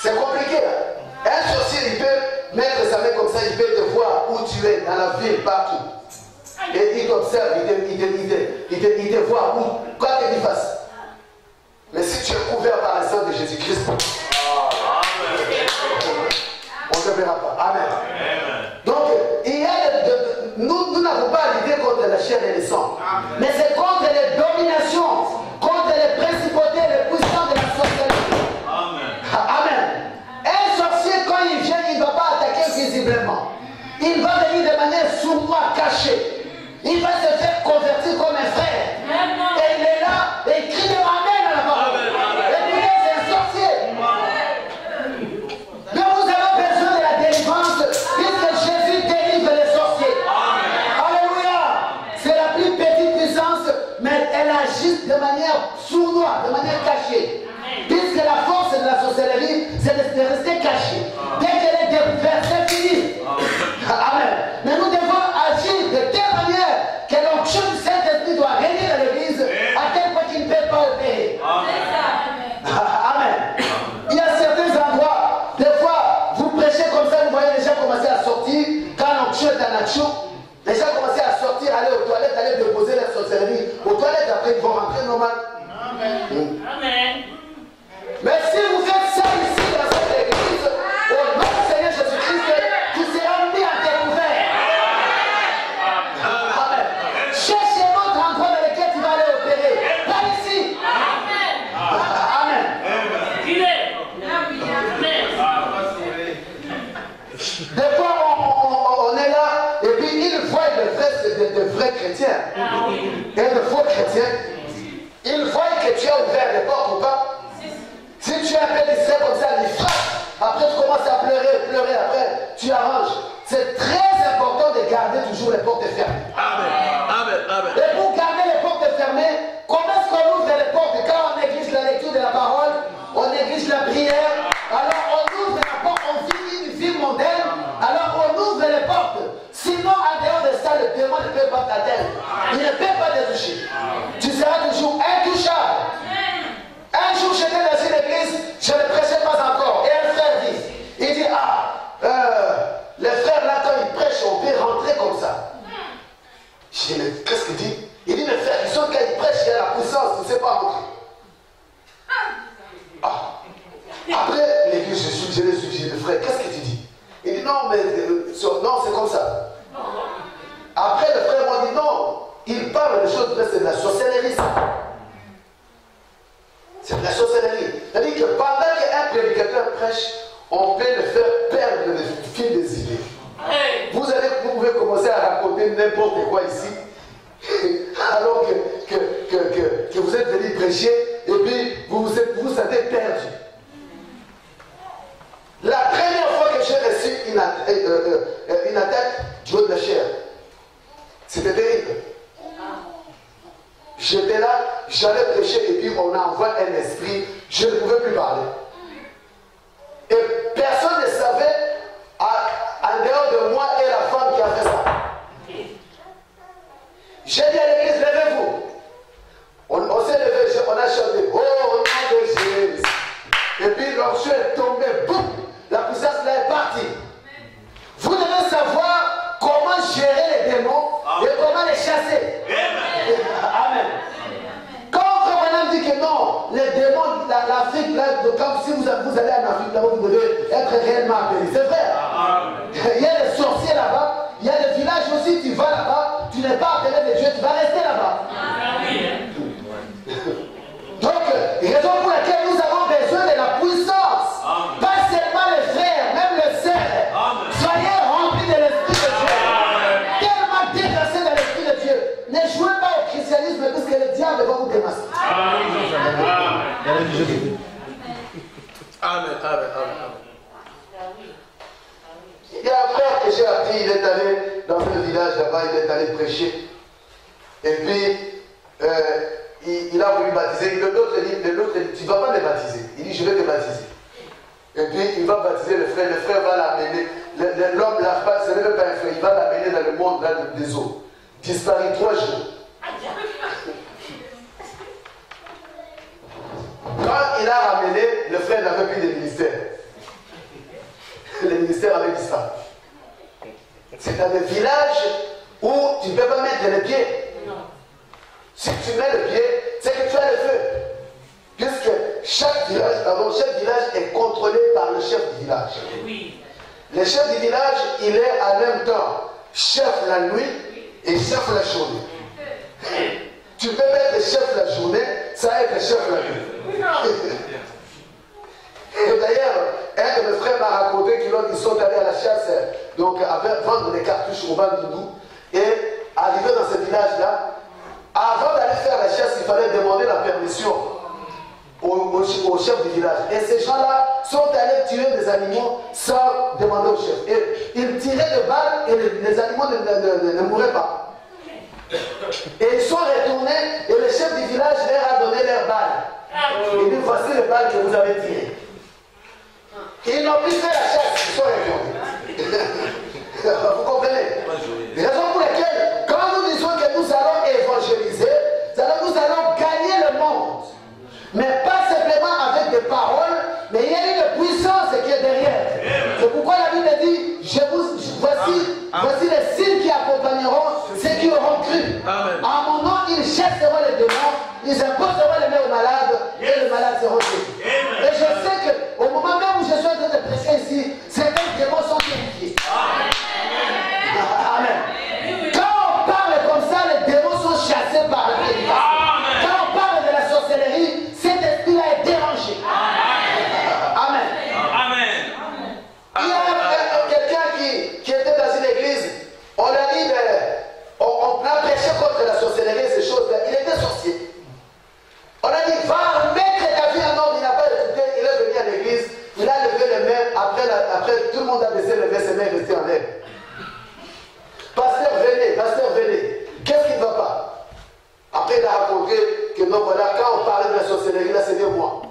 C'est compliqué. Un sorcier, il peut mettre sa main comme ça, il peut te voir où tu es, dans la ville, partout. Et il t'observe, il te voit où, quoi que tu fasses. Mais si tu es couvert par le sang de Jésus-Christ, on ne te verra pas. Amen. Donc, nous n'avons pas l'idée contre la chair et le sang. Mais c'est contre les dominations, contre les principautés, les puissants de la sorcellerie. Amen. Un sorcier, quand il vient, il ne va pas attaquer visiblement. Il va venir de manière sournoise, cachée. Il va se faire convertir comme un frère. Et il est là et il crie de Amen à la parole. Et puis là, c'est un sorcier. Mais vous avez besoin de la délivrance puisque Jésus délivre les sorciers. Alléluia. C'est la plus petite puissance, mais elle agit de manière sournoise, de manière cachée. Puisque la force de la sorcellerie, c'est de rester caché. Dès qu'elle est découverte, c'est fini. Amen. Mais nous devons agir de telle manière que l'onction du Saint-Esprit doit régner dans l'église à tel point qu'il ne peut pas opérer. Amen. Il y a certains endroits, des fois, vous prêchez comme ça, vous voyez les gens commencer à sortir. Quand l'onction est en action, les gens commencent à sortir, aller aux toilettes, aller déposer leur sorcellerie. Aux toilettes, après, ils vont rentrer normal. Amen. Mais si vous faites ça ici, dans cette église, au nom du Seigneur Jésus-Christ, tu seras mis à découvert. Amen. Cherche un autre endroit dans lequel tu vas aller opérer. Pas ici. Amen. Des fois, on est là, et puis ils voient de vrais chrétiens. Et de faux chrétiens. Ils voient que tu as ouvert les portes ou pas. Si tu es un peu distrait comme ça, il frappe. Après, tu commences à pleurer, après, tu arranges. C'est très important de garder toujours les portes fermées. Amen. Et pour garder les portes fermées, comment est-ce qu'on ouvre les portes? Quand on néglige la lecture de la parole, on néglige la prière, alors on ouvre la porte, on vit une vie mondaine, alors on ouvre les portes. Sinon, en dehors de ça, le démon ne peut pas t'atteindre. Il ne peut pas te toucher. Tu seras toujours intouchable. Un jour, j'étais dans une église, je ne prêchais pas encore. Et un frère dit, les frères là, quand ils prêchent, on peut rentrer comme ça. Je dis, mais qu'est-ce qu'il dit? Il dit, mes frères, ils sont quand ils prêchent, il y a la puissance, tu ne sais pas rentrer. Après l'église, je l'ai suivi, le frère, qu'est-ce que tu dis? Il dit, non, mais non, c'est comme ça. Après, le frère m'a dit, non, il parle de choses, c'est de la sorcellerie, ça. C'est de la sorcellerie. C'est-à-dire que pendant qu'un prédicateur prêche, on peut le faire perdre le fil des idées. Vous pouvez commencer à raconter n'importe quoi ici, alors que vous êtes venu prêcher, et puis vous vous sentez perdu. La première fois que j'ai reçu une attaque du haut de la chair, c'était terrible. J'étais là, j'allais prêcher, et puis on envoie un esprit, je ne pouvais plus parler. Et personne ne savait, en dehors de moi et la femme qui a fait ça. J'ai dit à l'église, levez-vous. On s'est levé, on a chanté, oh, au nom de Jésus. Et puis l'onction est tombée, boum, la puissance là est partie. Vous devez savoir comment gérer les démons et comment les chasser. Amen. Quand on dit que non, les démons, l'Afrique, là, comme si vous allez en Afrique, là, vous devez être réellement appelé. C'est vrai. Il y a des sorciers là-bas, il y a des villages aussi, tu vas là-bas, tu n'es pas appelé de Dieu, tu vas rester là-bas. Donc, raison pour laquelle nous avons besoin de la puissance. Pas seulement les frères, même les sœurs. Soyez remplis de l'Esprit de Dieu. Tellement dégracés dans l'Esprit de Dieu. Ne jouez pas au christianisme parce que le diable va vous démasquer. Amen. Il y a un frère que j'ai appris, il est allé dans un village là-bas, il est allé prêcher. Et puis, il a voulu baptiser. L'autre dit, tu ne vas pas les baptiser. Il dit, je vais te baptiser. Et puis, il va baptiser le frère va l'amener. L'homme, ce n'est même pas un frère, il va l'amener dans le monde là, des eaux. Disparu 3 jours. Quand il a ramené, le frère n'avait plus de ministère. Le ministère avait disparu. C'est dans des villages où tu ne peux pas mettre les pieds. Si tu mets le pied, c'est que tu as le feu. Puisque chaque village est contrôlé par le chef du village. Le chef du village, il est en même temps chef la nuit et chef la journée. Tu peux mettre chef la journée, ça va être chef la nuit. Et d'ailleurs, un de mes frères m'a raconté qu'ils sont allés à la chasse, donc vendre des cartouches au Bandundu, et arrivé dans ce village-là, avant d'aller faire la chasse, il fallait demander la permission au chef du village. Et ces gens-là sont allés tuer des animaux sans demander au chef. Et ils tiraient des balles et les animaux ne mouraient pas. Et ils sont retournés et le chef du village leur a donné leurs balles. Il dit, voici les balles que vous avez tirées. Ils n'ont plus fait la chasse, ils sont retournés. Vous comprenez? Raison pour laquelle, quand nous disons que nous allons évangéliser, nous allons gagner le monde. Mais pas simplement avec des paroles, mais il y a une puissance qui est derrière. C'est pourquoi la Bible dit, voici les signes qui accompagneront ceux qui auront cru. En mon nom, ils chasseront les démons, ils imposeront les mains aux malades, et les malades seront guéris. Et je sais qu'au moment même où je suis en train de prêcher ici, certains démons sont terrifiés. Amen. Quand on parle comme ça, les démons sont chassés par la prédication. Quand on parle de la sorcellerie, cet esprit-là est dérangé. Amen. Il y a quelqu'un qui était dans une église, on a dit, on a prêché contre la sorcellerie, ces choses-là. Il était sorcier. On a dit, va mettre ta vie en ordre. Il n'a pas écouté, il est venu à l'église, il a levé les mains, après tout le monde a baissé les mains, ses mains restaient en l'air. Pasteur, venez. Qu'est-ce qui ne va pas? Après, il a raconté que non, voilà, quand on parlait de la sorcellerie, là, c'était moi.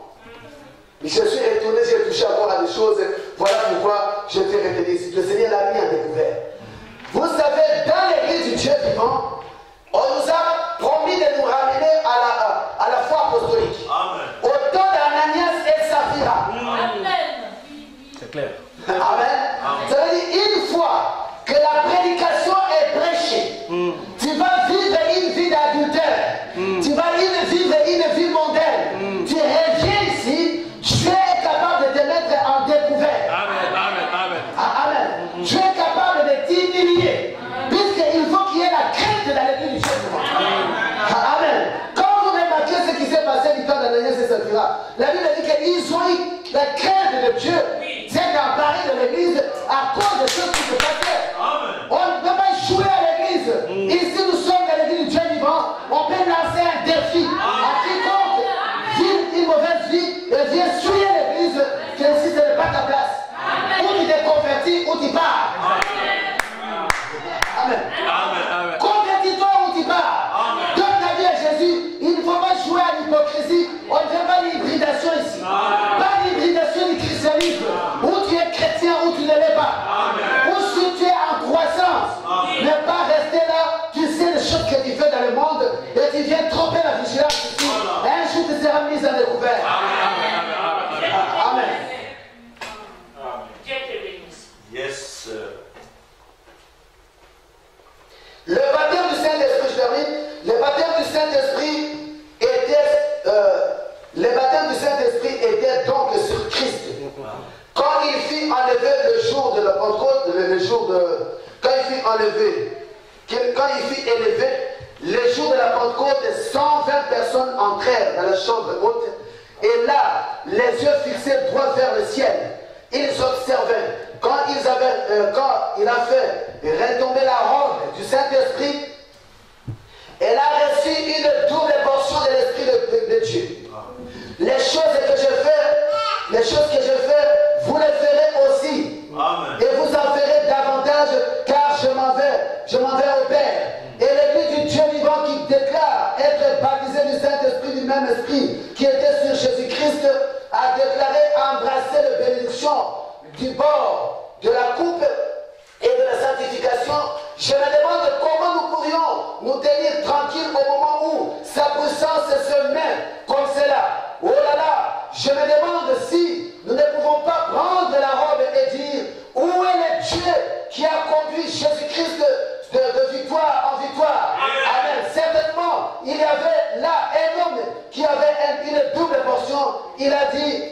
Mais je suis retourné, j'ai touché encore à des choses. Voilà pourquoi j'ai fait retenir. Le Seigneur l'a mis en découvert. Vous savez, dans l'église du Dieu vivant, on nous a promis de nous ramener à la foi apostolique. Au temps d'Ananias et Saphira. C'est clair. Amen. Ça veut dire, une fois que la prédication est prêchée, tu vas vivre une vie d'adultère, tu vas vivre une vie mondaine, tu reviens ici, Dieu est capable de te mettre en découvert. Amen. Dieu est capable de t'humilier, puisqu'il faut qu'il y ait la crainte dans l'église du Dieu. Amen. Quand vous remarquez ce qui s'est passé du temps d'Ananias et Saphira, la Bible dit qu'ils ont eu la crainte de Dieu. C'est emparé de l'église à cause de ce qui se passait. On ne peut pas jouer à l'église. Père. Amen. Dieu te bénisse. Yes, sir. Le baptême du Saint-Esprit, je termine. Le baptême du Saint-Esprit était donc sur Christ. Quand il fut enlevé le jour de la Pentecôte, quand il fut enlevé, quand il fut élevé, le jour de la Pentecôte, 120 personnes entrèrent dans la chambre haute, et là, les yeux fixés droit vers le ciel, ils observaient. Quand il a fait retomber la robe du Saint-Esprit, elle a reçu une double portion de l'Esprit de Dieu. Les choses que je fais, vous les ferez aussi. Amen. Et vous en ferez davantage, car je m'en vais au Père. Et l'Église du Dieu vivant qui déclare être baptisé du Saint-Esprit, du même Esprit qui était sur Jésus-Christ, a déclaré embrasser la bénédiction du bord de la coupe et de la sanctification. Je me demande comment nous pourrions nous tenir tranquilles au moment où sa puissance se met comme cela. Oh là là, je me demande si nous ne pouvons pas prendre la robe et dire où est le Dieu qui a conduit Jésus-Christ de victoire en victoire. Amen. Certainement, il y avait là un homme qui avait une double portion. Il a dit,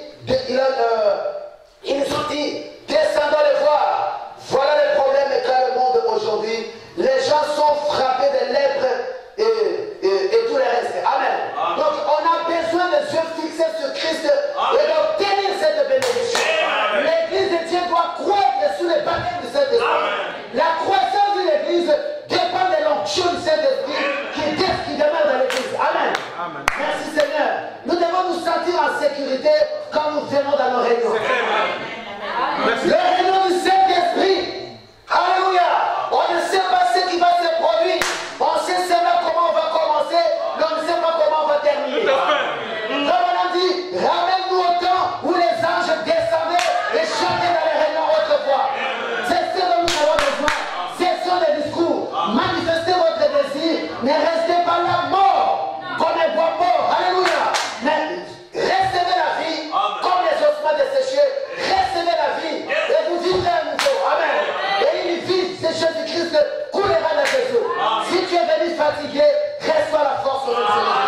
ils ont dit, descendons les voir. Voilà le problème qu'a le monde aujourd'hui. Les gens sont frappés de lèpre et tout le reste. Amen. Donc on a besoin de se fixer sur Christ et d'obtenir cette bénédiction. L'église de Dieu doit croître sous le baptême du Saint-Esprit. La croissance de l'église dépend de l'onction du Saint-Esprit qui demeure dans l'église. Amen. Merci Seigneur. Nous devons nous sentir en sécurité quand nous venons dans nos réunions. Les réunions du Saint-Esprit. Alléluia. On ne sait pas ce qui va se produire. On sait seulement comment on va commencer, mais on ne sait pas comment on va terminer. Comme on a dit, ramène-nous au temps où les anges descendaient et chantaient dans les réunions autrefois. C'est ce dont nous avons besoin. Cessons les discours. Manifestez votre désir. Ne restez pas là mort, comme un bois mort. Alléluia. Mais recevez la vie comme les ossements desséchés. Recevez la vie et vous vivrez à nouveau. Amen. Et une vie, c'est Jésus-Christ, coulera dans tes eaux. Si tu es venu fatigué, reste-toi la force au Seigneur.